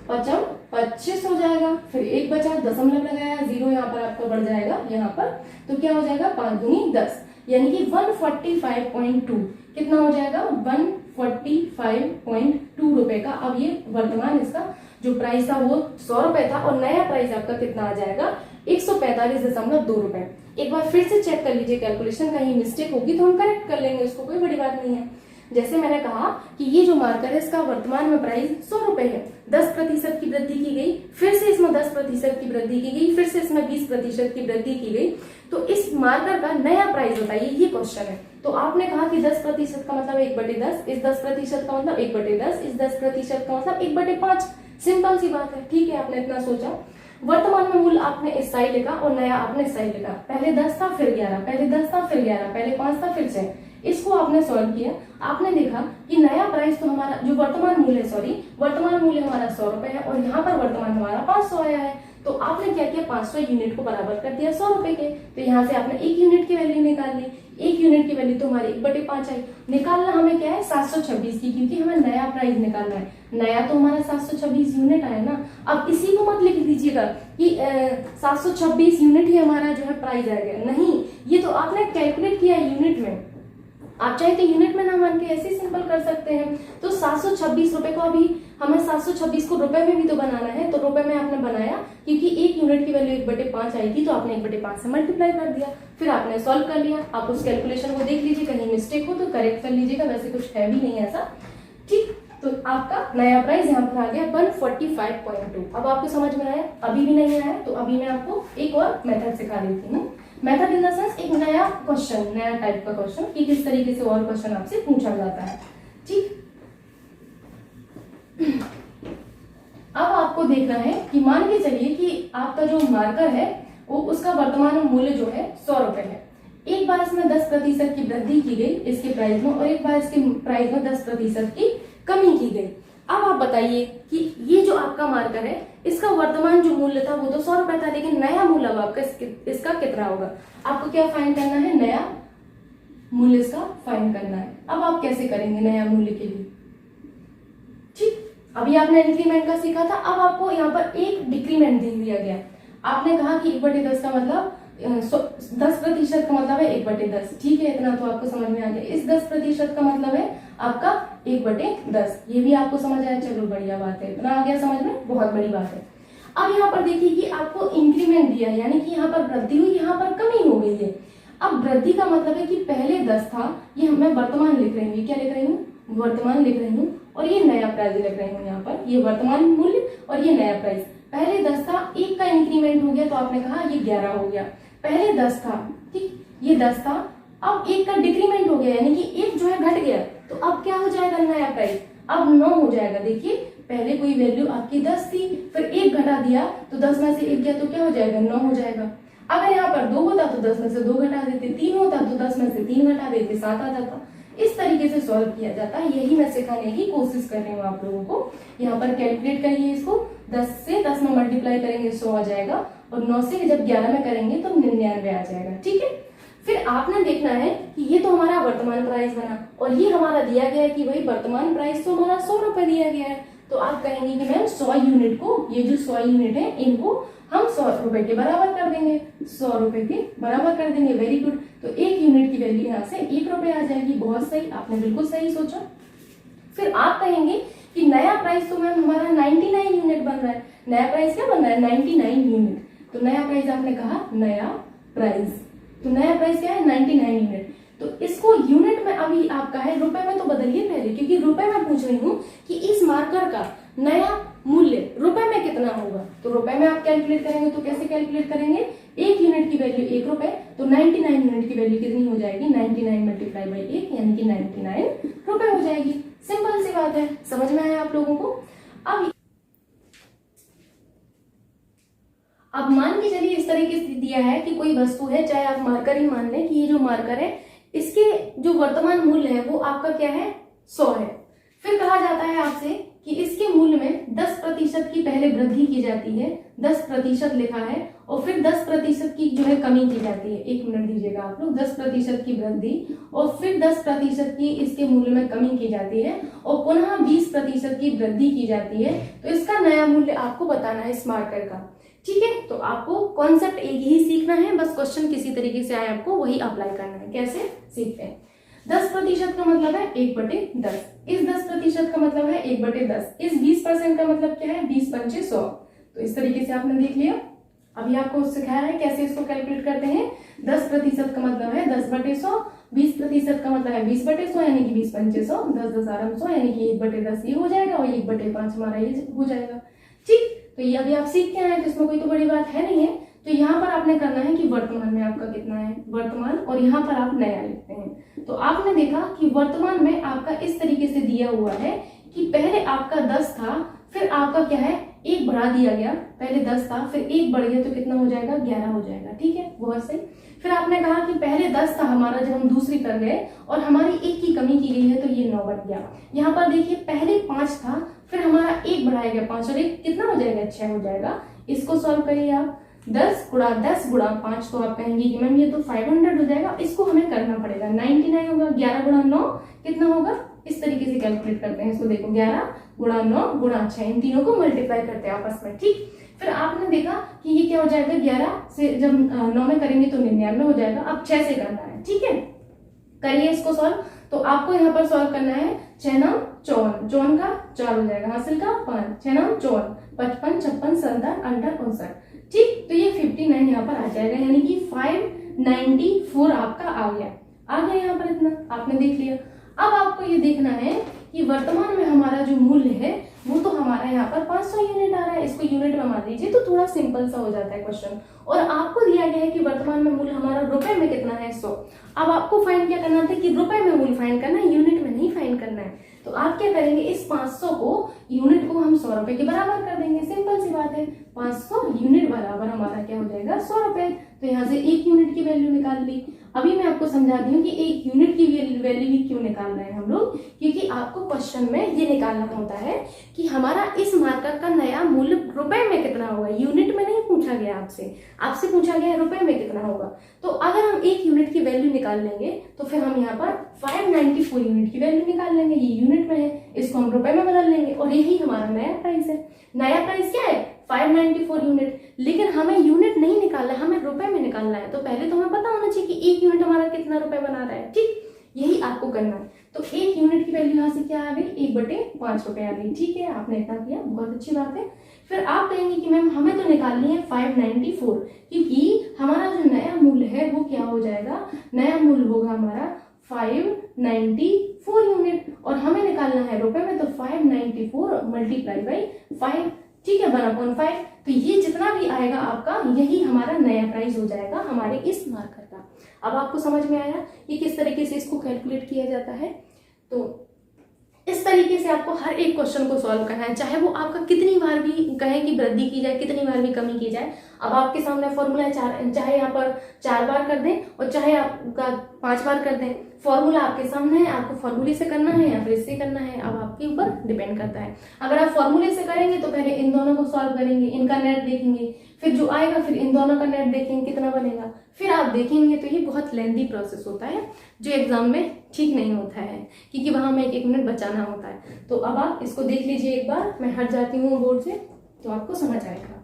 5 25 हो जाएगा, फिर 1 बचा, दशमलव लगाया, 0 यहाँ पर आपका बढ़ जाएगा यहाँ पर, तो क्या हो जाएगा 5 दूनी 10, यानी कि 145.2 कितना हो जाएगा, 145.2 रुपए का। अब ये वर्तमान इसका जो प्राइस था वो 100 रुपए था और नया प्राइस आपका कितना आ जाएगा, 145.2 रुपए। एक बार फिर से चेक कर लीजिए कैलकुलेशन, कहीं मिस्टेक होगी तो हम करेक्ट कर लेंगे, उसको कोई बड़ी बात नहीं है। जैसे मैंने कहा कि ये जो मार्कर है इसका वर्तमान में प्राइस 100 रुपए है, 10% की वृद्धि की गई, फिर से इसमें 10% की वृद्धि की गई, फिर से इसमें 20% की वृद्धि की गई। तो इस मार्कर का नया प्राइस बताइए, ये क्वेश्चन है। तो आपने कहा कि 10% का मतलब 1/10, इस 10% का मतलब 1/10, इस 10% का मतलब 1/5, सिंपल सी बात है। ठीक है, आपने इतना सोचा। वर्तमान में मूल्य आपने इस साइड लिखा और नया आपने इस साइड लिखा, पहले 10 था फिर 11, पहले 10 था फिर 11, पहले 5 था फिर 6, इसको आपने सॉल्व किया। आपने देखा कि नया प्राइस तो हमारा जो वर्तमान मूल्य वर्तमान मूल्य हमारा 100 रुपए है और यहाँ पर वर्तमान हमारा 500 आया है। तो आपने क्या किया, 500 यूनिट को बराबर कर दिया 100 रुपए के। तो यहाँ से आपने एक यूनिट की वैल्यू निकाल ली, एक यूनिट की वैल्यू तो हमारी 1/5 आई। निकालना हमें क्या है, 726 की, क्योंकि हमें नया प्राइस निकालना है। नया तो हमारा 726 यूनिट आया ना। अब इसी को मत लिख दीजिएगा कि 726 यूनिट ही हमारा जो है प्राइस आ गया, नहीं, ये तो आपने कैलकुलेट किया है यूनिट में। आप चाहे तो यूनिट में ना मान के ऐसे सिंपल कर सकते हैं। तो 726 रुपए को अभी हमें 726 को रुपए में भी तो बनाना है, तो रुपए में आपने बनाया क्योंकि एक यूनिट की वैल्यू 1/5 आई थी, तो आपने 1/5 से मल्टीप्लाई कर दिया, फिर आपने सॉल्व कर लिया। आप उस कैलकुलेशन को देख लीजिए, कहीं मिस्टेक हो तो करेक्ट कर लीजिएगा, वैसे कुछ है भी नहीं ऐसा। ठीक, तो आपका नया प्राइस यहाँ पर आ गया 145.2। अब आपको समझ में आया? अभी भी नहीं आया तो अभी मैं आपको एक और मेथड सिखा देती हूँ। मेथड इन द सेंस एक नया क्वेश्चन, नया टाइप का क्वेश्चन कि किस तरीके से और क्वेश्चन आपसे पूछा जाता है। ठीक, अब आपको देखना है कि मान के चलिए कि आपका जो मार्कर है वो उसका वर्तमान मूल्य जो है 100 रुपए है। एक बार इसमें 10% की वृद्धि की गई इसके प्राइस में और एक बार इसके प्राइस में 10% की कमी की गई। अब आप बताइए कि ये जो आपका मार्कर है इसका वर्तमान जो मूल्य था वो तो 100 रुपए था, लेकिन नया मूल्य अब आपका इसका कितना होगा? आपको क्या फाइंड करना है? नया मूल्य इसका फाइंड करना है। अब आप कैसे करेंगे नया मूल्य के लिए? ठीक, अभी आपने इंक्रीमेंट का सीखा था, अब आपको यहाँ पर एक डिक्रीमेंट दे दिया गया। आपने कहा कि 1/10 का मतलब 10% का मतलब है 1/10। ठीक है, इतना तो आपको समझ में आ गया। इस 10% का मतलब है आपका 1/10, ये भी आपको समझ आया, चलो बढ़िया बात है, इतना आ गया समझ में, बहुत बड़ी बात है। अब यहाँ पर देखिए कि आपको इंक्रीमेंट दिया है, यानी कि यहाँ पर वृद्धि हुई, यहाँ पर कमी हो गई है। अब वृद्धि का मतलब है कि पहले 10 था, ये मैं वर्तमान लिख रही हूँ, क्या लिख रही हूँ? वर्तमान लिख रही हूँ और ये नया प्राइस लिख रही हूँ। यहाँ पर ये वर्तमान मूल्य और ये नया प्राइस। पहले 10 था, 1 का इंक्रीमेंट हो गया तो आपने कहा ये 11 हो गया। पहले 10 था, ठीक, ये 10 था, अब 1 का डिक्रीमेंट हो गया यानी कि 1 जो है घट गया, तो अब क्या हो जाएगा नया प्राइस, अब 9 हो जाएगा। देखिए पहले कोई वैल्यू आपकी 10 थी, फिर 1 घटा दिया तो 10 में से 1 गया तो क्या हो जाएगा, 9 हो जाएगा। अगर यहाँ पर 2 होता तो 10 में से 2 घटा देते, 3 होता तो 10 में से 3 घटा देते, 7 आ जाता। इस तरीके से सॉल्व किया जाता है, यही मैं सिखाने की कोशिश कर रही हूँ आप लोगों को। यहाँ पर कैलकुलेट करिए इसको, 10 से 10 में मल्टीप्लाई करेंगे 100 आ जाएगा, और 9 से जब 11 में करेंगे तो 99 आ जाएगा, ठीक है। फिर आपने देखना है कि ये तो हमारा वर्तमान प्राइस बना और ये हमारा दिया गया है कि भाई वर्तमान प्राइस तो हमारा 100 रुपए दिया गया है, तो आप कहेंगे कि मैम 100 यूनिट को, ये जो 100 यूनिट है इनको हम 100 रुपए के बराबर कर देंगे, 100 रुपए के बराबर कर देंगे। Very good. तो 1 यूनिट की वैल्यू यहाँ से 1 रुपए आ जाएगी। बहुत सही, आपने बिल्कुल सही सोचा। फिर आप कहेंगे कि नया प्राइस तो मैम हमारा 99 यूनिट बन रहा है। नया प्राइस क्या बन रहा है, 99 यूनिट। तो नया प्राइस आपने कहा नया प्राइस, तो नया प्राइस क्या है 99 यूनिट। तो इसको यूनिट में अभी आपका है, रुपए में तो बदलिए पहले, क्योंकि रुपए में पूछ रही हूँ कि इस मार्कर का नया मूल्य रुपए में कितना होगा। तो रुपए में आप कैलकुलेट करेंगे तो कैसे कैलकुलेट करेंगे, 1 यूनिट की वैल्यू 1 रुपए, तो 99 यूनिट की वैल्यू कितनी हो जाएगी, 99 मल्टीप्लाई बाई 1 यानी कि 99 रुपए हो जाएगी। सिंपल सी बात है, समझ में आया आप लोगों को। अब मान के चलिए इस तरीके से दिया है कि कोई वस्तु है, चाहे आप मार्कर ही मान लें कि ये जो मार्कर है इसके जो वर्तमान मूल्य है वो आपका क्या है, 100 है। फिर कहा जाता है आपसे कि इसके मूल्य में 10% की पहले वृद्धि की जाती है, 10% लिखा है, और फिर 10% की जो है कमी की जाती है। 1 मिनट दीजिएगा आप लोग। 10% की वृद्धि और फिर 10% की इसके मूल्य में कमी की जाती है, और पुनः 20% की वृद्धि की जाती है। तो इसका नया मूल्य आपको बताना है इस मार्कर का, ठीक है। तो आपको कॉन्सेप्ट एक ही सीखना है, बस क्वेश्चन किसी तरीके से आए आपको वही अप्लाई करना है। कैसे सीखते हैं, 10% का मतलब है 1/10, इस 10% का मतलब है 1/10, इस 20% का मतलब क्या है 20 पंचे 100। तो इस तरीके से आपने देख लिया। अभी आपको सिखाया है कैसे इसको कैलकुलेट करते हैं। 10% का मतलब है 10/100, 20% का मतलब है 20/100 यानी कि 20 पंचे 100, 10 10 आराम 100 यानी कि 1/10 ये हो जाएगा, और 1/5 हमारा ये हो जाएगा, ठीक। तो ये अभी आप सीख के आए हैं तो इसमें कोई तो बड़ी बात है नहीं है। तो यहाँ पर आपने करना है कि वर्तमान में आपका कितना है वर्तमान, और यहाँ पर आप नया लिखते हैं। तो आपने देखा कि वर्तमान में आपका इस तरीके से दिया हुआ है कि पहले आपका 10 था, फिर आपका क्या है 1 बढ़ा दिया गया, पहले 10 था फिर 1 बढ़ गया तो कितना हो जाएगा 11 हो जाएगा, ठीक है। बहुत सही। फिर आपने कहा कि पहले 10 था हमारा, जब हम दूसरी कर गए और हमारी 1 की कमी की गई है तो ये 9 बन गया। यहाँ पर देखिए पहले 5 था, फिर हमारा 1 बढ़ाया गया, 5 और 1 कितना हो जाएगा 6 हो जाएगा। इसको सॉल्व करिए आप, 10 गुणा 10 गुणा 5, तो आप कहेंगे कि मैम ये तो 500 हो जाएगा, इसको हमें करना पड़ेगा 99 होगा। 11 गुणा 9 कितना होगा, इस तरीके से कैलकुलेट करते हैं इसको। देखो 11 गुणा 9 गुणा 6, इन तीनों को मल्टीप्लाई करते हैं आपस में, ठीक। फिर आपने देखा कि ये क्या हो जाएगा, 11 से जब 9 में करेंगे तो 99 हो जाएगा। अब 6 से करना है, ठीक है। करिए इसको सॉल्व। तो आपको यहाँ पर सॉल्व करना है 6 9 54, 54 का 4 हो जाएगा, हासिल का 5, 6 9 54, 55 56 57 58 59, ठीक। तो ये 59 यहाँ पर आ जाएगा, यानी कि 594 आपका आ गया यहाँ पर इतना आपने देख लिया। अब आपको ये देखना है कि वर्तमान में हमारा जो मूल्य है वो तो हमारा यहाँ पर 500 यूनिट आ रहा है, इसको यूनिट में मान लीजिए तो थोड़ा सिंपल सा हो जाता है क्वेश्चन। और आपको दिया गया है कि वर्तमान में मूल्य हमारा रुपए में कितना है 100। अब आपको फाइंड क्या करना था कि रुपए में मूल्य फाइंड करना है, यूनिट में नहीं फाइंड करना है। तो आप क्या करेंगे, इस 500 को यूनिट को हम 100 रुपए के बराबर कर देंगे। सिंपल सी बात है, 500 यूनिट बराबर हमारा क्या हो जाएगा 100 रुपए। तो यहाँ से 1 यूनिट की वैल्यू निकाल ली। अभी मैं आपको समझा दी हूँ कि 1 यूनिट की वैल्यू भी क्यों निकाल रहे हैं हम लोग, क्योंकि आपको क्वेश्चन में ये निकालना होता है कि हमारा इस मार्कर का नया मूल्य रुपए में कितना होगा। यूनिट में नहीं पूछा गया आपसे पूछा गया है रुपए में कितना होगा। तो अगर हम 1 यूनिट की वैल्यू निकाल लेंगे तो फिर हम यहाँ पर 594 यूनिट की वैल्यू निकाल लेंगे। ये यूनिट में है, इसको हम रुपए में बदल लेंगे और यही हमारा नया प्राइस है। नया प्राइस क्या है 594 यूनिट। लेकिन हमें यूनिट नहीं निकालना है, हमें रुपए में निकालना है। तो पहले तो हमें पता होना चाहिए कि 1 यूनिट हमारा कितना रुपए बना रहा है, ठीक। यही आपको करना है। तो 1 यूनिट की वैल्यू यहाँ से क्या आ गई 1/5 रुपए आ गई, ठीक है। आपने इतना किया, बहुत अच्छी बात है। फिर आप कहेंगे कि मैम हमें तो निकालनी है 594, क्योंकि हमारा जो नया मूल्य है वो क्या हो जाएगा, नया मूल्य होगा हमारा 594 यूनिट। और हमें निकालना है रुपए में, तो 594 मल्टीप्लाई बाई 5, ठीक है, 1/5। तो ये जितना भी आएगा आपका, यही हमारा नया प्राइस हो जाएगा हमारे इस मार्कर का। अब आपको समझ में आया कि किस तरीके से इसको कैलकुलेट किया जाता है। तो इस तरीके से आपको हर एक क्वेश्चन को सॉल्व करना है, चाहे वो आपका कितनी बार भी कहे कि वृद्धि की जाए, कितनी बार भी कमी की जाए। अब आपके सामने फॉर्मूला है, चाहे यहाँ पर 4 बार कर दें और चाहे आपका 5 बार कर दें, फॉर्मूला आपके सामने है, आपको फॉर्मूले से करना है या फिर इससे करना है, अब आपके ऊपर डिपेंड करता है। अगर आप फॉर्मूले से करेंगे तो पहले इन दोनों को सॉल्व करेंगे, इनका नेट देखेंगे, फिर जो आएगा फिर इन दोनों का नेट देखेंगे कितना बनेगा, फिर आप देखेंगे। तो ये बहुत लेंदी प्रोसेस होता है जो एग्जाम में ठीक नहीं होता है, क्योंकि वहां में एक मिनट बचाना होता है। तो अब आप इसको देख लीजिए एक बार, मैं हट जाती हूँ बोर्ड से तो आपको समझ आएगा,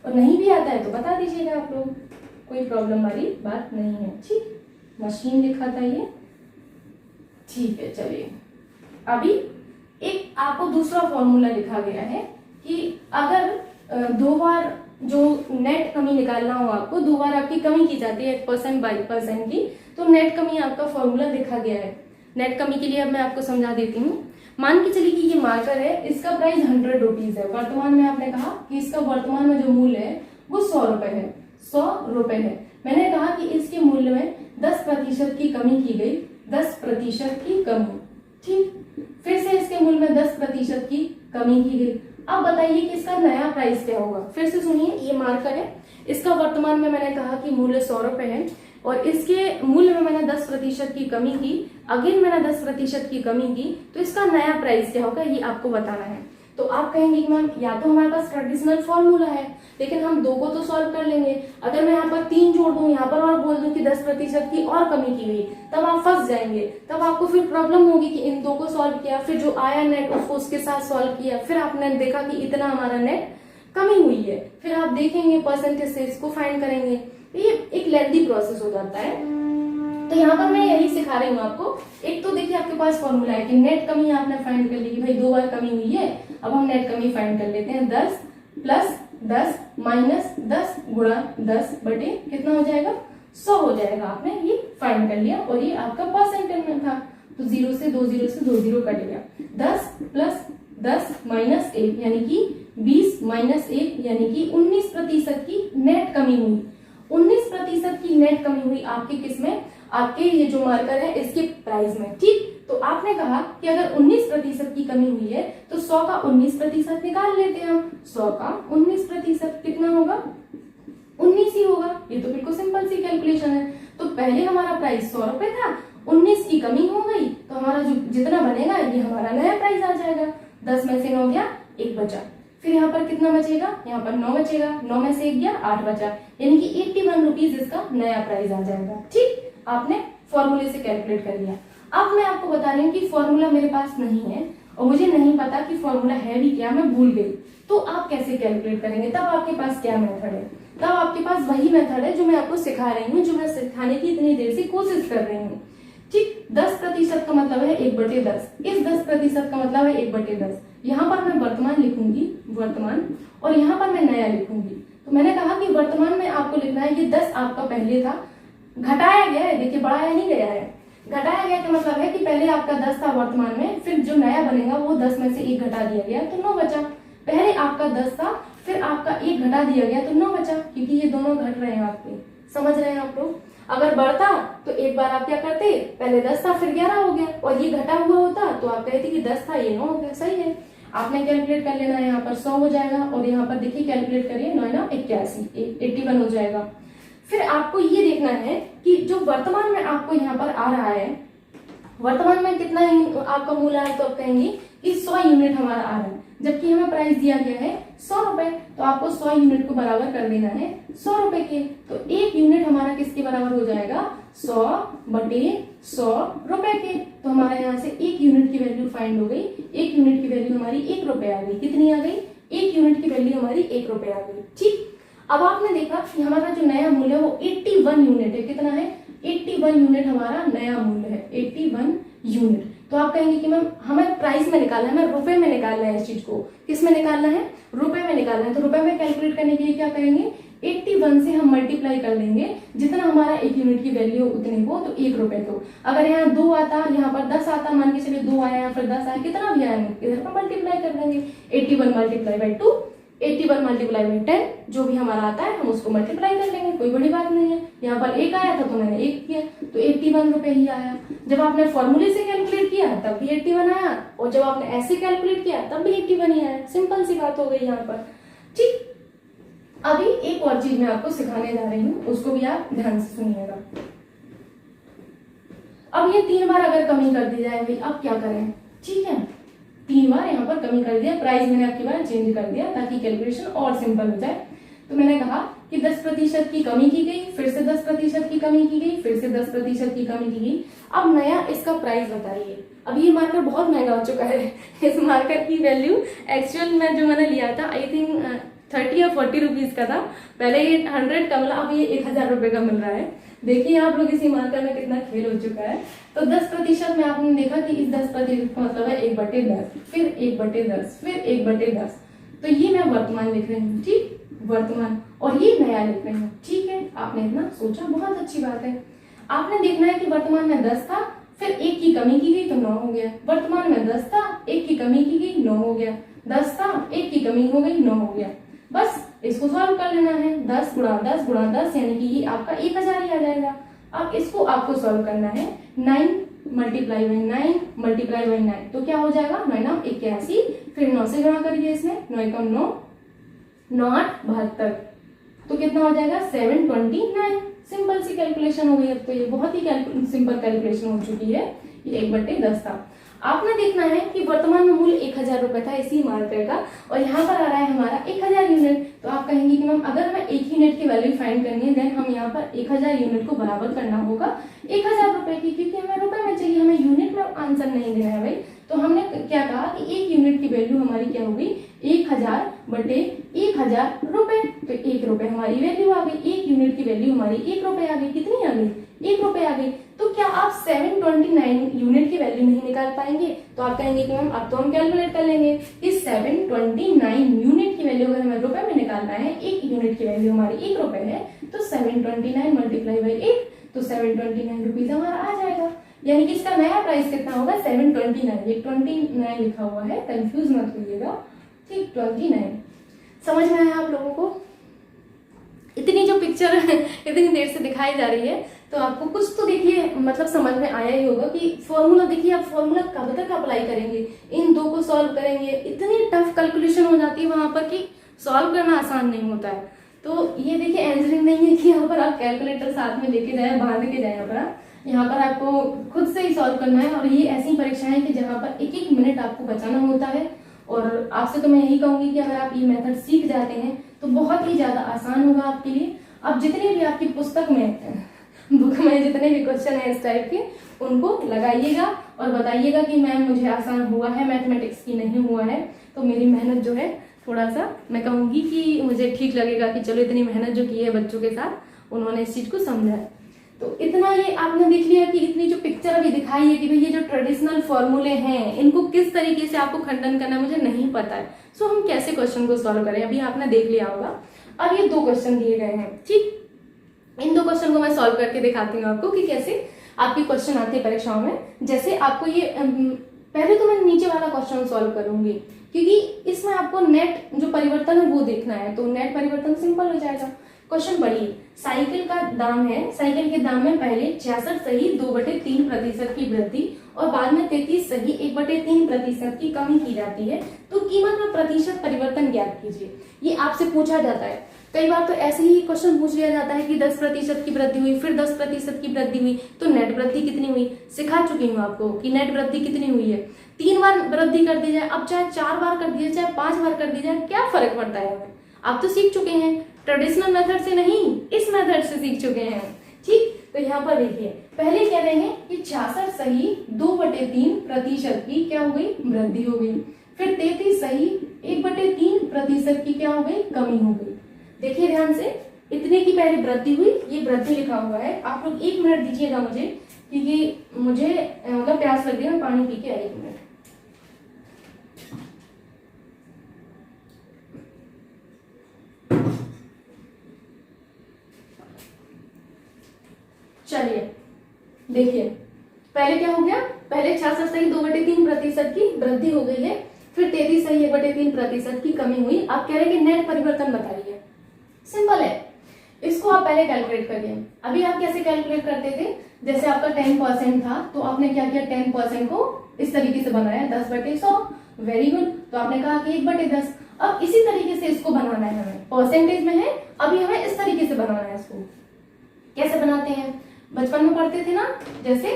और नहीं भी आता है तो बता दीजिएगा आप लोग, कोई प्रॉब्लम वाली बात नहीं है। ठीक, मशीन लिखा था ये, ठीक है। चलिए अभी एक आपको दूसरा फॉर्मूला लिखा गया है कि अगर 2 बार जो नेट कमी निकालना हो आपको, 2 बार आपकी कमी की जाती है 1% बाई % की, तो नेट कमी आपका फॉर्मूला लिखा गया है। नेट कमी के लिए अब मैं आपको समझा देती हूँ। मान के चलिए कि ये मार्कर है, इसका प्राइस 100 रुपीज है। वर्तमान में आपने कहा कि इसका वर्तमान में जो मूल्य है वो 100 रुपए है, 100 रुपए है। मैंने कहा कि इसके मूल्य में 10% की कमी की गई, 10% की कमी, ठीक। फिर से इसके मूल्य में 10% की कमी की गई। अब बताइए कि इसका नया प्राइस क्या होगा। फिर से सुनिए, ये मार्कर है, इसका वर्तमान में मैंने कहा कि मूल्य 100 रुपए है और इसके मूल्य में मैंने 10% की कमी की, अगेन मैंने 10% की कमी की, तो इसका नया प्राइस क्या होगा ये आपको बताना है। तो आप कहेंगे कि मैम या तो हमारे पास ट्रेडिशनल फॉर्मूला है, लेकिन हम 2 को तो सॉल्व कर लेंगे। अगर मैं यहाँ पर 3 जोड़ दूं, यहाँ पर और बोल दूं कि 10% की और कमी की गई, तब आप फंस जाएंगे। तब आपको फिर प्रॉब्लम होगी कि इन 2 को सॉल्व किया, फिर जो आया नेट उसको उसके साथ सॉल्व किया, फिर आपने देखा कि इतना हमारा नेट कमी हुई है, फिर आप देखेंगे परसेंटेज से इसको फाइंड करेंगे। ये एक लेंथी प्रोसेस हो जाता है। तो यहाँ पर मैं यही सिखा रही हूँ आपको। एक तो देखिए आपके पास फॉर्मूला है कि नेट कमी आपने फाइंड कर ली कि भाई 2 बार कमी हुई है। अब हम नेट कमी फाइंड कर लेते हैं। 10 प्लस 10 माइनस 10 गुणा 10 बटे कितना हो जाएगा, 100 हो जाएगा। आपने ये फाइंड कर लिया और ये आपका परसेंटेज में था, तो 0 से 2 0 से 2 0 कट गया। 10 प्लस 10 माइनस 1 यानी कि 20 माइनस 1 यानी कि 19% की नेट कमी हुई। 19% की नेट कमी हुई आपके किसमें, आपके ये जो मार्कर है इसके प्राइस में, ठीक। तो आपने कहा कि अगर 19% की कमी हुई है तो 100 का 19% निकाल लेते हैं हम। 100 का 19% कितना होगा, 19 ही होगा। ये तो बिल्कुल सिंपल सी कैलकुलेशन है। तो पहले हमारा प्राइस 100 रुपए था, 19 की कमी हो गई, तो हमारा जो जितना बनेगा ये हमारा नया प्राइस आ जाएगा। 10 में से 9 गया, 1 बचा। फिर यहाँ पर कितना बचेगा, यहाँ पर 9 बचेगा, 9 में से 1 गया, 8 बचा, यानी कि 81 रुपीज इसका नया प्राइस आ जाएगा, ठीक। आपने फॉर्मूले से कैलकुलेट कर लिया। अब मैं आपको बता रही हूँ कि फॉर्मूला मेरे पास नहीं है और मुझे नहीं पता कि फॉर्मूला है भी क्या, मैं भूल गई, तो आप कैसे कैलकुलेट करेंगे। तब आपके पास क्या मेथड है, तब आपके पास वही मेथड है जो मैं आपको सिखा रही हूँ, जो मैं सिखाने की इतनी देर से कोशिश कर रही हूँ, ठीक। 10% का मतलब है 1/10, इस 10% का मतलब है 1/10। यहाँ पर मैं वर्तमान लिखूंगी, वर्तमान, और यहाँ पर मैं नया लिखूंगी। तो मैंने कहा कि वर्तमान में आपको लिखना है, ये 10 आपका पहले था, घटाया गया है, देखिए बढ़ाया नहीं गया है। घटाया गया का मतलब है कि पहले आपका 10 था वर्तमान में, फिर जो नया बनेगा वो 10 में से 1 घटा दिया गया तो 9 बचा। पहले आपका 10 था, फिर आपका 1 घटा दिया गया तो 9 बचा, क्योंकि ये दोनों घट रहे हैं आपके, समझ रहे हैं आप लोग। अगर बढ़ता तो एक बार आप क्या करते, पहले 10 था फिर 11 हो गया, और ये घटा हुआ होता तो आप कहते कि 10 था ये 9 हो गया, सही है। आपने कैलकुलेट कर लेना है, यहाँ पर 100 हो जाएगा और यहाँ पर देखिए कैलकुलेट करिए, 9 9 81, 81 हो जाएगा। फिर आपको ये देखना है कि जो वर्तमान में आपको यहाँ पर आ रहा है, वर्तमान में कितना आपका मूल्य है, तो आप कहेंगे कि 100 यूनिट हमारा आ रहा है, जबकि हमें प्राइस दिया गया है 100 रुपए, तो आपको 100 यूनिट को बराबर कर देना है 100 रुपए के। तो 1 यूनिट हमारा किसके बराबर हो जाएगा, 100 बटे 100 रुपए के। तो हमारा यहाँ से 1 यूनिट की वैल्यू फाइंड हो गई। 1 यूनिट की वैल्यू हमारी 1 रुपए आ गई। कितनी आ गई, 1 यूनिट की वैल्यू हमारी 1 रुपए आ गई, ठीक। अब आपने देखा कि हमारा जो नया मूल्य है वो 81 यूनिट है। कितना है, 81 यूनिट हमारा नया मूल्य है, 81 यूनिट। तो आप कहेंगे कि मैम हमें प्राइस में निकालना है, हमें रुपए में निकालना है, इस चीज को किस में निकालना है, रुपए में निकालना है। तो रुपए में कैलकुलेट करने के लिए क्या करेंगे, 81 से हम मल्टीप्लाई कर लेंगे, जितना हमारा एक यूनिट की वैल्यू उतने को, तो 1 रुपए। तो अगर यहाँ 2 आता, यहाँ पर 10 आता, मान के चलिए 2 आया या फिर 10 आया, कितना भी आया इधर पर मल्टीप्लाई कर देंगे। 81 मल्टीप्लाई बाई 2, 81 मल्टीप्लाई बाई 10, जो भी हमारा आता है हम उसको मल्टीप्लाई कर लेंगे, कोई बड़ी बात नहीं है। यहाँ पर 1 आया था तो मैंने 1 किया, तो 81 रुपए ही आया। जब आपने फॉर्मूले से कैलकुलेट किया तब भी 81 आया, और जब आपने ऐसे कैलकुलेट किया तब भी 81 ही आया। सिंपल सी बात हो गई यहाँ पर, ठीक। अभी एक और चीज मैं आपको सिखाने जा रही हूँ, उसको भी आप ध्यान से सुनिएगा। अब ये 3 बार अगर कमी कर दी जाए भाई, अब क्या करें, ठीक है। 3 बार यहाँ पर कमी कर दिया, प्राइस मैंने आपकी बार चेंज कर दिया ताकि कैलकुलेशन और सिंपल हो जाए। तो मैंने कहा कि 10% की कमी की गई, फिर से 10% की कमी की गई, फिर से 10% की कमी की गई। अब नया इसका प्राइस बताइए। अब ये मार्कर बहुत महंगा हो चुका है। इस मार्कर की वैल्यू एक्चुअल में जो मैंने लिया था आई थिंक 30 या 40 रुपीज का था। पहले ये 100 का मिला, अब ये 1000 रुपए का मिल रहा है। देखिए आप लोग इसी मार्कर में कितना खेल हो चुका है। तो 10% में आपने देखा कि इस 10% का मतलब है 1/10, फिर 1/10, फिर 1/10। तो ये मैं वर्तमान लिख रही हूँ, ठीक, वर्तमान, और ये नया लिख रही हूँ, ठीक है। आपने इतना सोचा, बहुत अच्छी बात है। आपने देखना है कि वर्तमान में 10 था, फिर 1 की कमी की गई तो 9 हो गया। वर्तमान में 10 था, 1 की कमी की गई, 9 हो गया। 10 था, 1 की कमी हो गई, 9 हो गया। बस इसको सॉल्व कर लेना है। 10 गुणा 10 गुणा 10 यानी कि ये आपका 1000 ही आ जाएगा। अब इसको आपको सॉल्व करना है। 9 मल्टीप्लाई बाई 9 मल्टीप्लाई बाई 9, तो क्या हो जाएगा, 9 81, फिर 9 से गुणा करिए इसमें, 9 1 9, 9 8 72, तो कितना हो जाएगा 729। सिंपल सी कैलकुलेशन हो गई। अब तो ये बहुत ही सिंपल कैलकुलेशन हो चुकी है। ये 1/10 था। आपने देखना है कि वर्तमान में मूल्य 1000 रुपए था इसी मार्कर का, और यहाँ पर आ रहा है हमारा 1000 यूनिट। तो आप कहेंगे कि मैम अगर हमें एक यूनिट की वैल्यू फाइंड करनी है, देन हम यहाँ पर 1000 यूनिट को बराबर करना होगा 1000 रुपए की, क्योंकि हमें रुपए में चाहिए, हमें यूनिट में आंसर नहीं देना है भाई। तो हमने क्या कहा कि एक यूनिट की वैल्यू हमारी क्या होगी, 1000/1000 रुपए। तो 1 रुपए हमारी वैल्यू आ गई, एक यूनिट की वैल्यू हमारी 1 रुपए आ गई। कितनी आ गई, 1 रुपए आ गई। तो क्या आप 729 यूनिट की वैल्यू नहीं निकाल पाएंगे? तो आप कहेंगे कि मैम अब तो हम कैलकुलेट कर लेंगे कि 729 यूनिट की वैल्यू अगर हमें रुपए में निकालना है, एक यूनिट की वैल्यू हमारी 1 रुपए है, तो 729 मल्टीप्लाई बाई 8, तो 729 रुपीज हमारा आ जाएगा। यानी कि इसका नया प्राइस कितना होगा, 729। ये 29 लिखा हुआ है, कंफ्यूज मत होइएगा, ठीक, 29। समझ में आया आप लोगों को? इतनी जो पिक्चर इतनी देर से दिखाई जा रही है, तो आपको कुछ तो देखिए मतलब समझ में आया ही होगा कि फॉर्मूला, देखिए आप फॉर्मूला कब तक अप्लाई करेंगे, इन दो को सॉल्व करेंगे। इतनी टफ कैलकुलेशन हो जाती है वहां पर कि सॉल्व करना आसान नहीं होता है। तो ये देखिए एंसरिंग नहीं है कि यहाँ पर आप कैलकुलेटर साथ में लेके जाए, बांध के जाए। यहाँ पर आपको खुद से ही सॉल्व करना है। और ये ऐसी परीक्षा है कि जहाँ पर एक एक मिनट आपको बचाना होता है। और आपसे तो मैं यही कहूंगी कि अगर आप ये मेथड सीख जाते हैं तो बहुत ही ज्यादा आसान होगा आपके लिए। अब जितने भी आपकी पुस्तक में, बुक में जितने भी क्वेश्चन है इस टाइप के, उनको लगाइएगा और बताइएगा कि मैम मुझे आसान हुआ है मैथमेटिक्स की नहीं हुआ है। तो मेरी मेहनत जो है थोड़ा सा मैं कहूंगी कि मुझे ठीक लगेगा कि चलो इतनी मेहनत जो की है बच्चों के साथ, उन्होंने इस चीज को समझा है। तो इतना ये आपने देख लिया कि इतनी जो पिक्चर अभी दिखाई है कि भाई ये जो ट्रेडिशनल फॉर्मूले हैं इनको किस तरीके से आपको खंडन करना है मुझे नहीं पता है। सो हम कैसे क्वेश्चन को सॉल्व करें, अभी आपने देख लिया होगा। अब ये 2 क्वेश्चन दिए गए हैं, ठीक, इन 2 क्वेश्चन को मैं सॉल्व करके दिखाती हूँ आपको कि कैसे आपके क्वेश्चन आते हैं परीक्षाओं में। जैसे आपको ये पहले तो मैं नीचे वाला क्वेश्चन सॉल्व करूंगी क्योंकि इसमें आपको नेट जो परिवर्तन है वो देखना है। तो नेट परिवर्तन सिंपल हो जाएगा। क्वेश्चन पढ़िए, साइकिल का दाम है, साइकिल के दाम में पहले 66 सही 2/3% की वृद्धि और बाद में 33 सही 1/3% की कमी की जाती है, तो कीमत में प्रतिशत परिवर्तन ज्ञात कीजिए। ये आपसे पूछा जाता है। कई बार तो ऐसे ही क्वेश्चन पूछ लिया जाता है कि 10% की वृद्धि हुई, फिर 10% की वृद्धि हुई, तो नेट वृद्धि कितनी हुई। सिखा चुकी हूँ आपको कि नेट वृद्धि कितनी हुई है। 3 बार वृद्धि कर दी जाए, अब चाहे 4 बार कर दी जाए, चाहे 5 बार कर दी जाए, क्या फर्क पड़ता है हमें। आप तो सीख चुके हैं, ट्रेडिशनल मेथड से नहीं इस मेथड से सीख चुके हैं, ठीक। तो यहाँ पर देखिए पहले कह रहे हैं कि 66 सही 2/3% की क्या हो गई, वृद्धि हो गई। फिर 33 सही 1/3% की क्या हो गई, कमी हो गई। देखिए ध्यान से, इतने की पहले वृद्धि हुई, ये वृद्धि लिखा हुआ है। आप लोग 1 मिनट दीजिएगा मुझे, क्योंकि मुझे मतलब प्यास लग रही है, मैं पानी पी के आई 1 मिनट। चलिए देखिए, पहले क्या हो गया, पहले 66.2/3% की वृद्धि हो गई है, फिर 33.1/3% की कमी हुई। आप कह रहे हैं कि नेट परिवर्तन बताइए। सिंपल है, इसको आप पहले कैलकुलेट करिए। अभी आप कैसे कैलकुलेट करते थे, जैसे आपका 10% था तो आपने क्या किया, 10% को इस तरीके से बनाया 10/100। वेरी गुड, तो आपने कहा कि 1/10। अब इसी तरीके से इसको बनाना है हमें, परसेंटेज में है, अभी हमें इस तरीके से बनाना है इसको। कैसे बनाते हैं, बचपन में पढ़ते थे ना, जैसे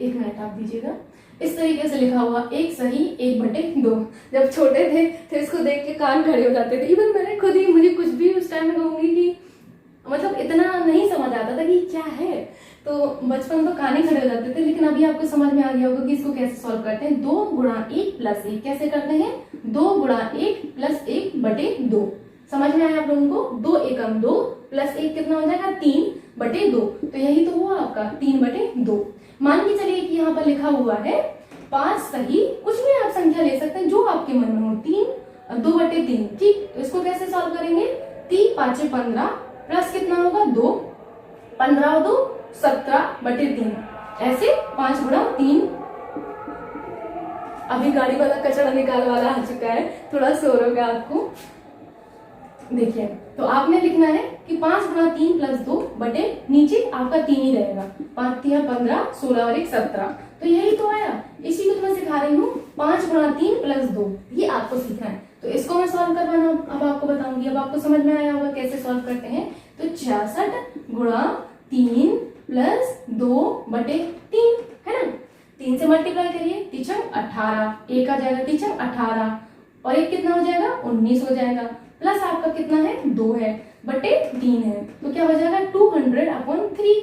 1 मिनट आप दीजिएगा, इस तरीके से लिखा हुआ 1 सही 1/2। जब छोटे थे तो इसको देख के कान खड़े हो जाते थे। इवन मैंने खुद ही, मुझे कुछ भी उस टाइम में कहूंगी कि मतलब इतना नहीं समझ आता था कि क्या है, तो बचपन तो कान ही खड़े हो जाते थे। लेकिन अभी आपको समझ में आ गया होगा कि इसको कैसे सॉल्व करते हैं। 2 × 1 + 1 कैसे करते हैं, 2 × 1 + 1/2। समझ में आया आप लोगों को, 2 एकम 2 + 1 कितना हो जाएगा, 3/2। तो यही तो हुआ आपका 3/2। मान के चलिए कि यहाँ पर लिखा हुआ है 5 सही, कुछ भी आप संख्या ले सकते हैं जो आपके मन में हो, 3 2/3। ठीक, तो इसको कैसे सॉल्व करेंगे, 3 × 5 = 15 प्लस कितना होगा 2, 15 और 2 17/3। ऐसे 5 × 3। अभी गाड़ी वाला कचरा निकाल वाला आ चुका है, थोड़ा शोर होगा आपको। देखिए, तो आपने लिखना है कि 5 × 3 + 2 बटे नीचे आपका 3 ही रहेगा, 5 × 15 16 और 1 17। तो यही तो आया, इसी को मैं सिखा रही हूँ। 5 × 3 + 2 ये आपको सीखना है। तो इसको मैं सॉल्व करवाना अब आपको बताऊंगी। अब आपको समझ में आया होगा कैसे सॉल्व करते हैं। तो 66 × 3 + 2/3 है ना, 3 से मल्टीप्लाई करिए, 3 × 18, 1 आ जाएगा, 3 × 18 और 1 कितना हो जाएगा, 19 हो जाएगा, प्लस आपका कितना है, 2 है, बटे 3 है, तो क्या हो जाएगा 200/3।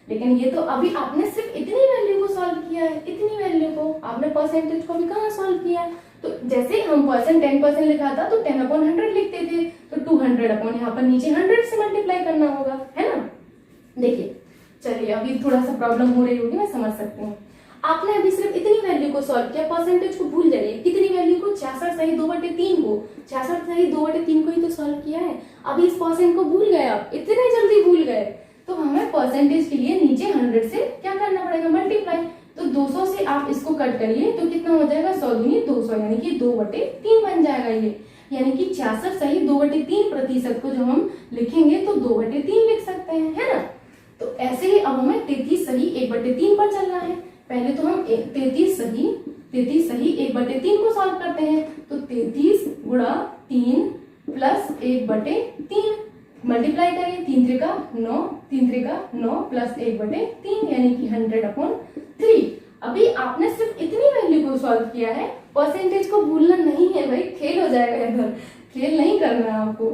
लेकिन ये तो अभी आपने सिर्फ इतनी वैल्यू को सॉल्व किया है, इतनी वैल्यू को, आपने परसेंटेज को भी कहाँ सॉल्व किया है। तो जैसे हम 10% लिखा था तो 10/100 लिखते थे, तो 200 यहाँ पर नीचे 100 से मल्टीप्लाई करना होगा, है ना। देखिए, चलिए अभी थोड़ा सा प्रॉब्लम हो रही होगी, मैं समझ सकती हूँ। आपने अभी सिर्फ इतनी वैल्यू को सॉल्व किया, परसेंटेज को भूल जाइए। कितनी वैल्यू को, 66 सही 2/3 को, 66 सही 2/3 को ही तो सॉल्व किया है। अभी इस परसेंट को भूल गए आप, इतने जल्दी भूल गए, तो हमें परसेंटेज के लिए नीचे 100 से क्या करना पड़ेगा, मल्टीप्लाई। तो 200 से आप इसको कट करिए तो कितना हो जाएगा, 100 दूनी 200, यानी कि 2/3 बन जाएगा ये। यानी कि 66 सही 2/3% को जो हम लिखेंगे तो 2/3 लिख सकते हैं, है ना। तो ऐसे ही अब हमें 33 सही 1/3 पर चलना है। पहले तो हम 33 सही 1/3 को सॉल्व करते हैं। तो 33 × 3 + 1/3 मल्टीप्लाई करें, 3 × 9, 3 × 9 + 1/3 यानी कि 100/3। अभी आपने सिर्फ इतनी वैल्यू को सॉल्व किया है, परसेंटेज को भूलना नहीं है भाई, फेल हो जाएगा इधर, फेल नहीं करना है आपको।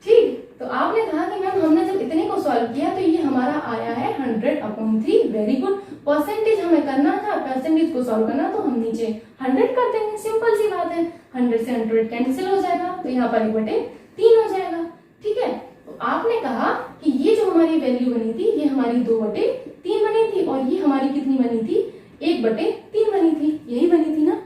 ठीक, तो आपने कहा कि मैम हमने जब इतने को सॉल्व किया तो ये हमारा आया है 100/3। वेरी गुड, परसेंटेज हमें करना था, परसेंटेज को सॉल्व करना, तो हम नीचे 100 कर देंगे, सिंपल सी बात है। 100 से 100 कैंसिल हो जाएगा, तो यहाँ पर 1/3 हो जाएगा। ठीक है, तो आपने कहा कि ये जो हमारी वैल्यू बनी थी ये हमारी 2/3 बनी थी, और ये हमारी कितनी बनी थी, 1/3 बनी थी, यही बनी थी ना।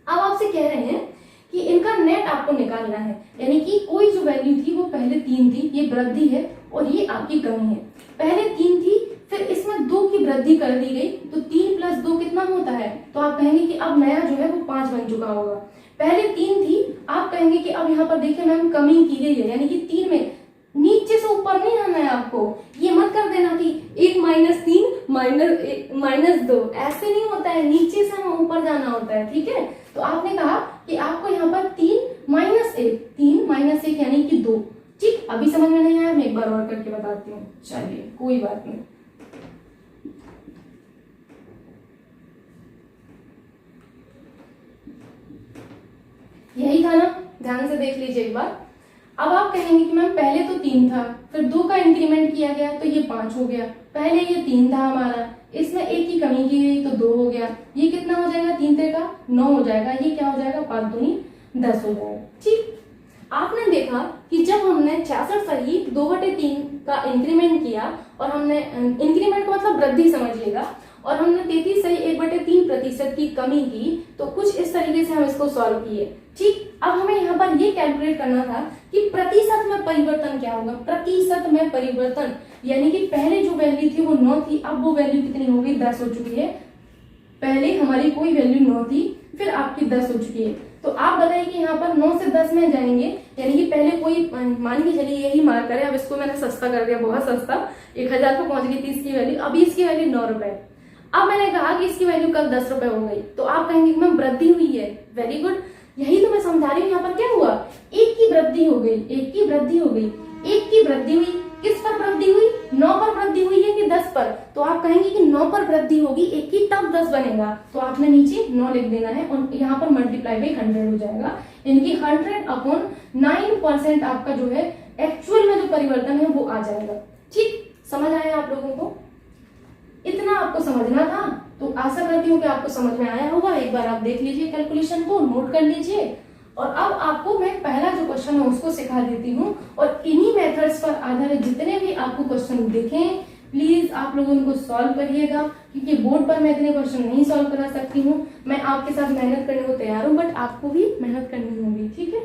अब आपसे कह रहे हैं कि इनका नेट आपको निकालना है, यानी कि कोई जो वैल्यू थी वो पहले 3 थी, ये वृद्धि है और ये आपकी कमी है। पहले 3 थी, फिर इसमें 2 की वृद्धि कर दी गई, तो 3 + 2 कितना होता है, तो आप कहेंगे कि अब नया जो है वो 5 बन चुका होगा। पहले 3 थी, आप कहेंगे कि अब यहाँ पर देखिए मैम कमी की गई है, यानी कि 3 में नीचे से ऊपर नहीं आना है आपको। ये मत कर देना कि 1 - 3 - 2, ऐसे नहीं होता है, नीचे से हमें ऊपर जाना होता है। ठीक है, तो आपने कहा कि आपको यहाँ पर 3 - 1 यानी कि 2। ठीक, अभी समझ में नहीं आया, मैं एक बार और करके बताती हूँ। चलिए कोई बात नहीं, यही था ना, ध्यान से देख लीजिए एक बार। अब आप कहेंगे कि मैम पहले तो 3 था, फिर 2 का इंक्रीमेंट किया गया तो ये 5 हो गया। पहले ये 3 था हमारा, इसमें 1 की कमी की गई तो 2 हो गया। ये कितना हो जाएगा, 3 × 3 = 9 हो जाएगा। ये क्या हो जाएगा, 5 × 2 = 10 हो जाएगा। ठीक, आपने देखा कि जब हमने 66 सही 2/3 का इंक्रीमेंट किया, और हमने इंक्रीमेंट को मतलब वृद्धि समझिएगा, और हमने 33 सही 1/3% की कमी की, तो कुछ इस तरीके से हम इसको सॉल्व किए। ठीक, अब हमें यहाँ पर ये कैलकुलेट करना था कि प्रतिशत में परिवर्तन क्या होगा। प्रतिशत में परिवर्तन यानी कि पहले जो वैल्यू थी वो 9 थी, अब वो वैल्यू कितनी हो गई, 10 हो चुकी है। पहले हमारी कोई वैल्यू 9 थी, फिर आपकी 10 हो चुकी है। तो आप बताइए कि यहाँ पर 9 से 10 में जाएंगे, यानी कि पहले कोई मान के चलिए यही मार्कर है, अब इसको मैंने सस्ता कर दिया, बहुत सस्ता, 1000 पे पहुंच गई थी इसकी वैल्यू, अभी इसकी वैल्यू 9 रुपए। अब मैंने कहा कि इसकी वैल्यू कल 10 रुपए हो गई, तो आप कहेंगे कि मैम वृद्धि हुई है, वेरी गुड, यही तो मैं समझा रही हूँ। यहाँ पर क्या हुआ, एक की वृद्धि हो गई, एक की वृद्धि हो गई, एक की वृद्धि हुई, किस पर वृद्धि हुई, 9 पर वृद्धि हुई है कि 10 पर, तो आप कहेंगे कि 9 पर वृद्धि होगी, एक की तब 10 बनेगा, तो आपने नीचे 9 लिख देना है और यहाँ पर मल्टीप्लाई बाई 100 हो जाएगा, इनकी 100/9% आपका जो है एक्चुअल में जो परिवर्तन है वो आ जाएगा। ठीक, समझ आया आप लोगों को, इतना आपको समझना था, तो आशा करती हूँ कि आपको समझ में आया होगा। एक बार आप देख लीजिए कैलकुलेशन को, नोट कर लीजिए, और अब आपको मैं पहला जो क्वेश्चन है उसको सिखा देती हूँ, और इन्हीं मेथड्स पर आधारित जितने भी आपको क्वेश्चन दिखें प्लीज आप लोग उनको सॉल्व करिएगा, क्योंकि बोर्ड पर मैं इतने क्वेश्चन नहीं सॉल्व करा सकती हूँ। मैं आपके साथ मेहनत करने को तैयार हूँ, बट आपको भी मेहनत करनी होगी, ठीक है।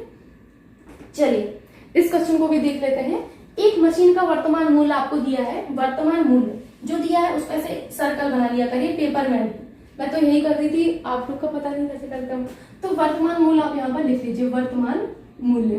चलिए इस क्वेश्चन को भी देख लेते हैं। एक मशीन का वर्तमान मूल्य आपको दिया है, वर्तमान मूल्य जो दिया है उसका ऐसे सर्कल बना लिया करिए पेपर में, मैं तो यही कर रही थी, आप लोग का पता नहीं कैसे करता हूँ। तो वर्तमान मूल्य आप यहाँ पर लिख लीजिए, वर्तमान मूल्य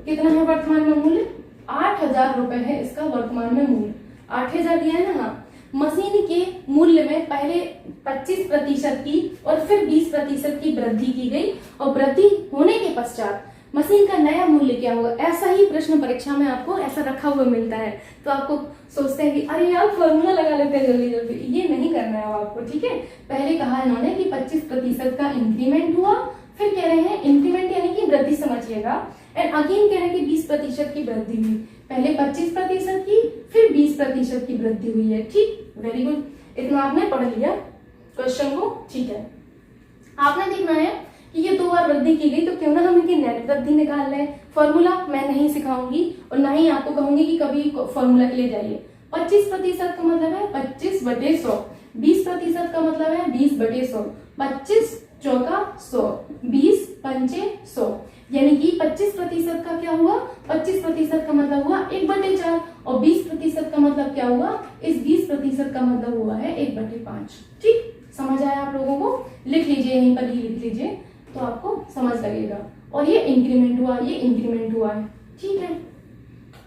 कितना है, वर्तमान में मूल्य 8000 रुपए है इसका वर्तमान में मूल्य, 8000 दिया है ना। हाँ, मशीन के मूल्य में पहले 25% की और फिर 20% की वृद्धि की गई, और वृद्धि होने के पश्चात मशीन का नया मूल्य क्या होगा। ऐसा ही प्रश्न परीक्षा में आपको ऐसा रखा हुआ मिलता है, तो आपको सोचते हैं कि अरे यार फॉर्मूला लगा लेते हैं जल्दी जल्दी, ये नहीं करना है आपको, ठीक है। पहले कहा इन्होंने कि 25% का इंक्रीमेंट हुआ, फिर कह रहे हैं इंक्रीमेंट यानी कि वृद्धि समझिएगा, एंड अगेन कह रहे हैं कि 20% की वृद्धि हुई, पहले 25% की फिर 20% की वृद्धि हुई है। ठीक, वेरी गुड, इतना आपने पढ़ लिया क्वेश्चन को, ठीक है। आपने देखना है कि ये 2 बार वृद्धि की गई, तो क्यों ना हम इनकी नेट वृद्धि निकाल लें। फॉर्मूला मैं नहीं सिखाऊंगी और ना ही आपको कहूंगी कि कभी फॉर्मूला के लिए जाइए। 25% का मतलब है 25/100, 20% का मतलब है 20/100, 25 चौका 100, 20 पंचे 100, यानी कि 25% का क्या हुआ, 25% का मतलब हुआ 1/4, और 20% का मतलब क्या हुआ, इस 20% का मतलब हुआ है 1/5। ठीक, समझ आया आप लोगों को, लिख लीजिए, यहीं पर ही लिख लीजिए तो आपको समझ लगेगा। और ये इंक्रीमेंट हुआ, ये इंक्रीमेंट हुआ है, ठीक है,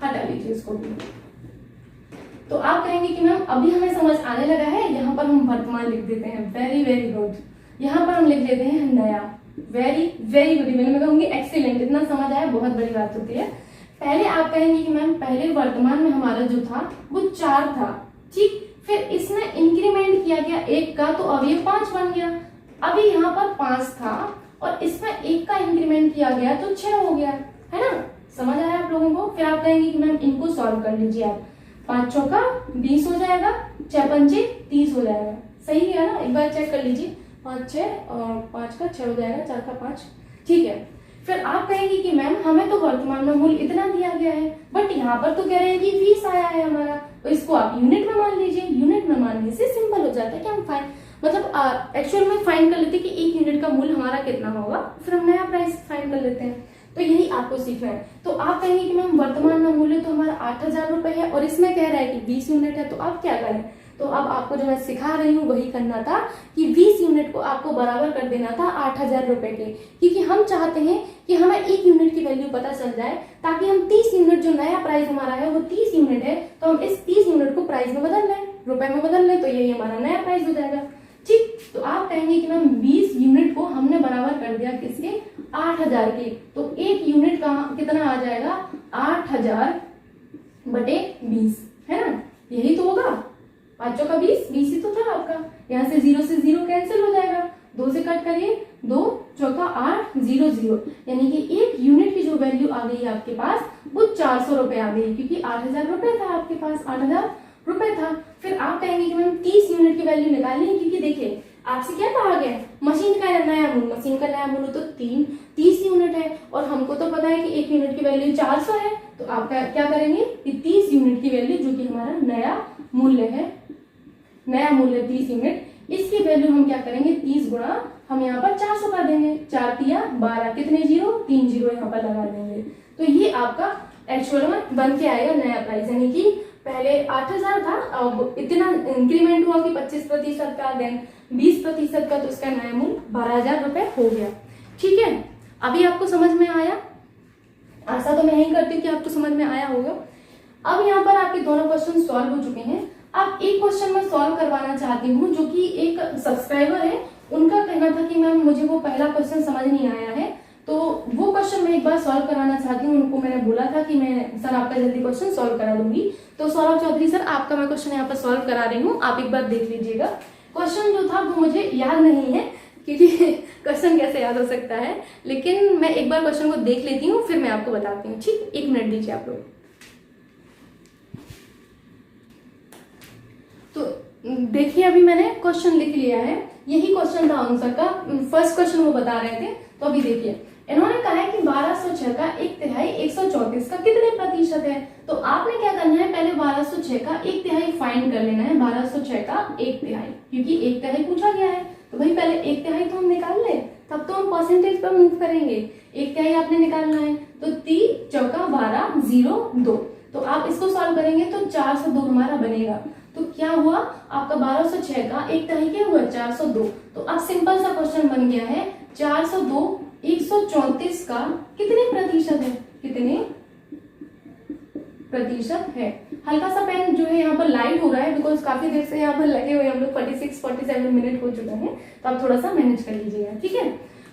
हटा लीजिए इसको भी। तो आप कहेंगे कि मैम अभी हमें समझ आने लगा है, यहाँ पर हम वर्तमान लिख देते हैं, वेरी वेरी गुड। यहाँ पर हम लिख देते हैं नया, वेरी वेरी गुड, मैं कहूंगी एक्सीलेंट, इतना समझ आया बहुत बड़ी बात होती है। पहले आप कहेंगे कि मैम पहले वर्तमान में हमारा जो था वो 4 था, ठीक, फिर इसमें इंक्रीमेंट किया गया 1 का, तो अब ये 5 बन गया। अभी यहाँ पर 5 था और इसमें 1 का इंक्रीमेंट किया गया तो 6 हो गया, है ना, समझ आया आप लोगों को। फिर आप कहेंगे कि मैम इनको सॉल्व कर लीजिए आप, 5 चौका 20 हो जाएगा, 6 पंचे 30 हो जाएगा, सही है ना, एक बार चेक कर लीजिए, 5 6 और 5 का 6 हो जाएगा, 4 का 5, ठीक है। फिर आप कहेंगे कि मैम हमें तो वर्तमान में मूल्य इतना दिया गया है, बट यहाँ पर तो कह रहे हैं कि 20 आया है हमारा, तो इसको आप यूनिट में मान लीजिए। यूनिट में मानने से सिंपल हो जाता है कि हम फाइन मतलब एक्चुअल में फाइन कर लेते हैं कि 1 यूनिट का मूल्य हमारा कितना होगा, फिर हम नया प्राइस फाइन कर लेते हैं। तो यही आपको सीखना है। तो आप कहेंगे कि मैम वर्तमान में मूल्य तो हमारा 8000 रुपए है और इसमें कह रहा है कि 20 यूनिट है, तो आप क्या करें। तो अब आपको जो मैं सिखा रही हूँ वही करना था कि 20 यूनिट को आपको बराबर कर देना था 8000 रुपए के, क्योंकि हम चाहते हैं कि हमें 1 यूनिट की वैल्यू पता चल जाए, ताकि हम 30 यूनिट जो नया प्राइस हमारा है वो 30 यूनिट है, तो हम इस 30 यूनिट को प्राइस में बदल लें, रुपए में बदल लें, तो यही हमारा नया प्राइस हो जाएगा। ठीक, तो आप कहेंगे कि मैम 20 यूनिट को हमने बराबर कर दिया किसके, 8000 के, तो 1 यूनिट का कितना आ जाएगा, 8000/20, है ना, यही तो होगा। 5 का 20 ही तो था आपका, यहाँ से 0 से 0 कैंसिल हो जाएगा, 2 से कट करिए, 2 चौका 8 0 0, यानी कि 1 यूनिट की जो वैल्यू आ गई आपके पास वो 400 रुपए आ गई, क्योंकि 8000 रुपए था आपके पास, 8000 रुपए था। फिर आप कहेंगे कि मैम 30 यूनिट की वैल्यू निकालनी है, क्योंकि देखिए आपसे क्या कहा गया, मशीन का नया मूल्य, मशीन का नया मूल्य तो 30 यूनिट है, और हमको तो पता है कि 1 यूनिट की वैल्यू 400 है, तो आप क्या करेंगे कि 30 यूनिट की वैल्यू जो कि हमारा नया मूल्य है, नया मूल्य 30 यूनिट, इसकी वैल्यू हम क्या करेंगे, 30 गुणा हम यहाँ पर 400 कर देंगे, 4 तिया 12, कितने जीरो, 3 जीरो यहाँ पर लगा देंगे, तो ये आपका एक्चुअल में बन के आएगा नया प्राइस, यानी कि पहले 8,000 था, अब इतना इंक्रीमेंट हुआ कि 25% का, देन 20% का, तो इसका नया मूल्य 12,000 रुपए हो गया। ठीक है, अभी आपको समझ में आया? आशा तो मैं यही करती हूँ कि आपको समझ में आया होगा। अब यहाँ पर आपके दोनों क्वेश्चन सॉल्व हो चुके हैं। अब एक क्वेश्चन मैं सॉल्व करवाना चाहती हूँ, जो कि एक सब्सक्राइबर है, उनका कहना था कि मैम मुझे वो पहला क्वेश्चन समझ नहीं आया है, तो वो क्वेश्चन मैं एक बार सॉल्व कराना चाहती हूँ। उनको मैंने बोला था कि मैं सर आपका जल्दी क्वेश्चन सॉल्व करा दूंगी। तो सौरभ चौधरी सर, आपका मैं क्वेश्चन यहाँ पर सॉल्व करा रही हूँ, आप एक बार देख लीजिएगा। क्वेश्चन जो था वो मुझे याद नहीं है, क्योंकि क्वेश्चन कैसे याद हो सकता है, लेकिन मैं एक बार क्वेश्चन को देख लेती हूँ, फिर मैं आपको बताती हूँ। ठीक, 1 मिनट दीजिए आप लोग। तो देखिए, अभी मैंने क्वेश्चन लिख लिया है, यही क्वेश्चन था आंसर का। फर्स्ट क्वेश्चन वो बता रहे थे, तो अभी देखिए, इन्होंने कहा है कि 1206 का 1/3 134 का कितने प्रतिशत है। तो आपने क्या करना है, पहले 1206 का 1/3 फाइंड कर लेना है। 1206 का 1/3, क्योंकि 1/3 पूछा गया है, तो भाई पहले 1/3 तो हम निकाल ले, तब तो हम परसेंटेज पर मूव करेंगे। 1/3 आपने निकालना है, तो 3 चौका 12 0 2। तो आप इसको सॉल्व करेंगे तो 402 हमारा बनेगा। तो क्या हुआ आपका 1206 का 1/3 क्या हुआ 402। तो अब सिंपल सा क्वेश्चन बन गया है, 402 134 का कितने प्रतिशत है, कितने प्रतिशत है। हल्का सा पेन जो है यहाँ पर लाइट हो रहा है, बिकॉज काफी देर से यहाँ पर लगे हुए हम लोग, 46-47 मिनट हो चुके हैं, तो आप थोड़ा सा मैनेज कर लीजिएगा। ठीक है,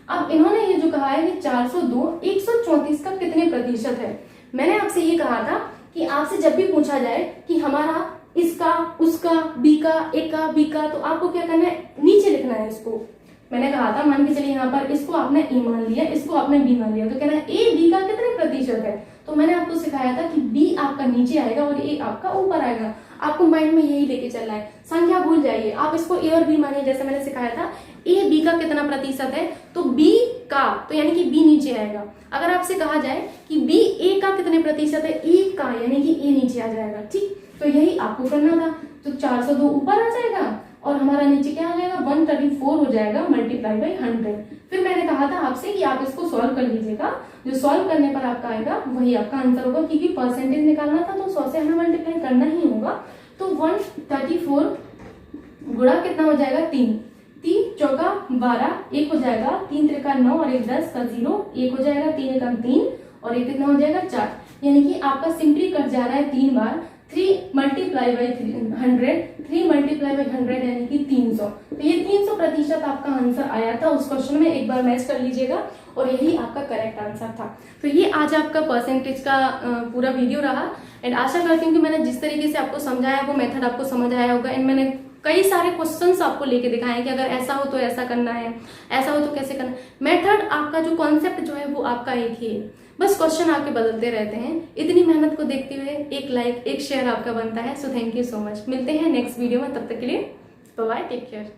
अब इन्होंने ये जो कहा है कि 402 134 का कितने प्रतिशत है। मैंने आपसे ये कहा था कि आपसे जब भी पूछा जाए कि हमारा इसका, उसका, बी का, ए का, बी का, तो आपको क्या करना है, नीचे लिखना है इसको। मैंने कहा था, मान के चलिए यहाँ पर इसको आपने ए मान लिया, इसको आपने बी मान लिया, तो कहना है ए बी का कितने प्रतिशत है। तो मैंने आपको सिखाया था कि बी आपका नीचे आएगा और ए आपका ऊपर आएगा। आपको माइंड में यही लेके चलना है, संख्या भूल जाइए, आप इसको ए और बी मानिए। जैसे मैंने सिखाया था, ए बी का कितना प्रतिशत है, तो बी का, तो यानी कि बी नीचे आएगा। अगर आपसे कहा जाए कि बी ए का कितने प्रतिशत है, ए का, यानी कि ए नीचे आ जाएगा। ठीक, तो यही आपको करना था। तो 402 ऊपर आ जाएगा और हमारा नीचे क्या आ जाएगा, 134 हो जाएगा, मल्टीप्लाई बाई 100। फिर मैंने कहा था आपसे कि आप इसको सॉल्व कर लीजिएगा, जो सॉल्व करने पर आपका आएगा वही आपका आंसर होगा, क्योंकि परसेंटेज निकालना था तो 100 से हमें मल्टीप्लाई करना ही होगा। तो 134 गुणा कितना हो जाएगा 3, 3 चौका 12, 1 हो जाएगा, 3 त्रिका 9 और 1 10 का 0, 1 हो जाएगा, 3 का 3 और 1 कितना हो जाएगा 4, यानी कि आपका सिंपली कट जा रहा है 3 बार। 3 मल्टीप्लाई बाई 100, 3 मल्टीप्लाई बाई 100 यानी कि 300। तो ये 300% आपका आंसर आया था उस क्वेश्चन में, एक बार मैच कर लीजिएगा, और यही आपका करेक्ट आंसर था। तो ये आज आपका परसेंटेज का पूरा वीडियो रहा, एंड आशा करती हूँ कि मैंने जिस तरीके से आपको समझाया वो मेथड आपको समझ आया होगा। एंड मैंने कई सारे क्वेश्चंस आपको लेके दिखाए कि अगर ऐसा हो तो ऐसा करना है, ऐसा हो तो कैसे करना है। मेथड आपका जो कॉन्सेप्ट जो है वो आपका एक ही है, बस क्वेश्चन आपके बदलते रहते हैं। इतनी मेहनत को देखते हुए एक लाइक, एक शेयर आपका बनता है। So thank you so much. मिलते हैं नेक्स्ट वीडियो में, तब तक के लिए बाय बाय, टेक केयर।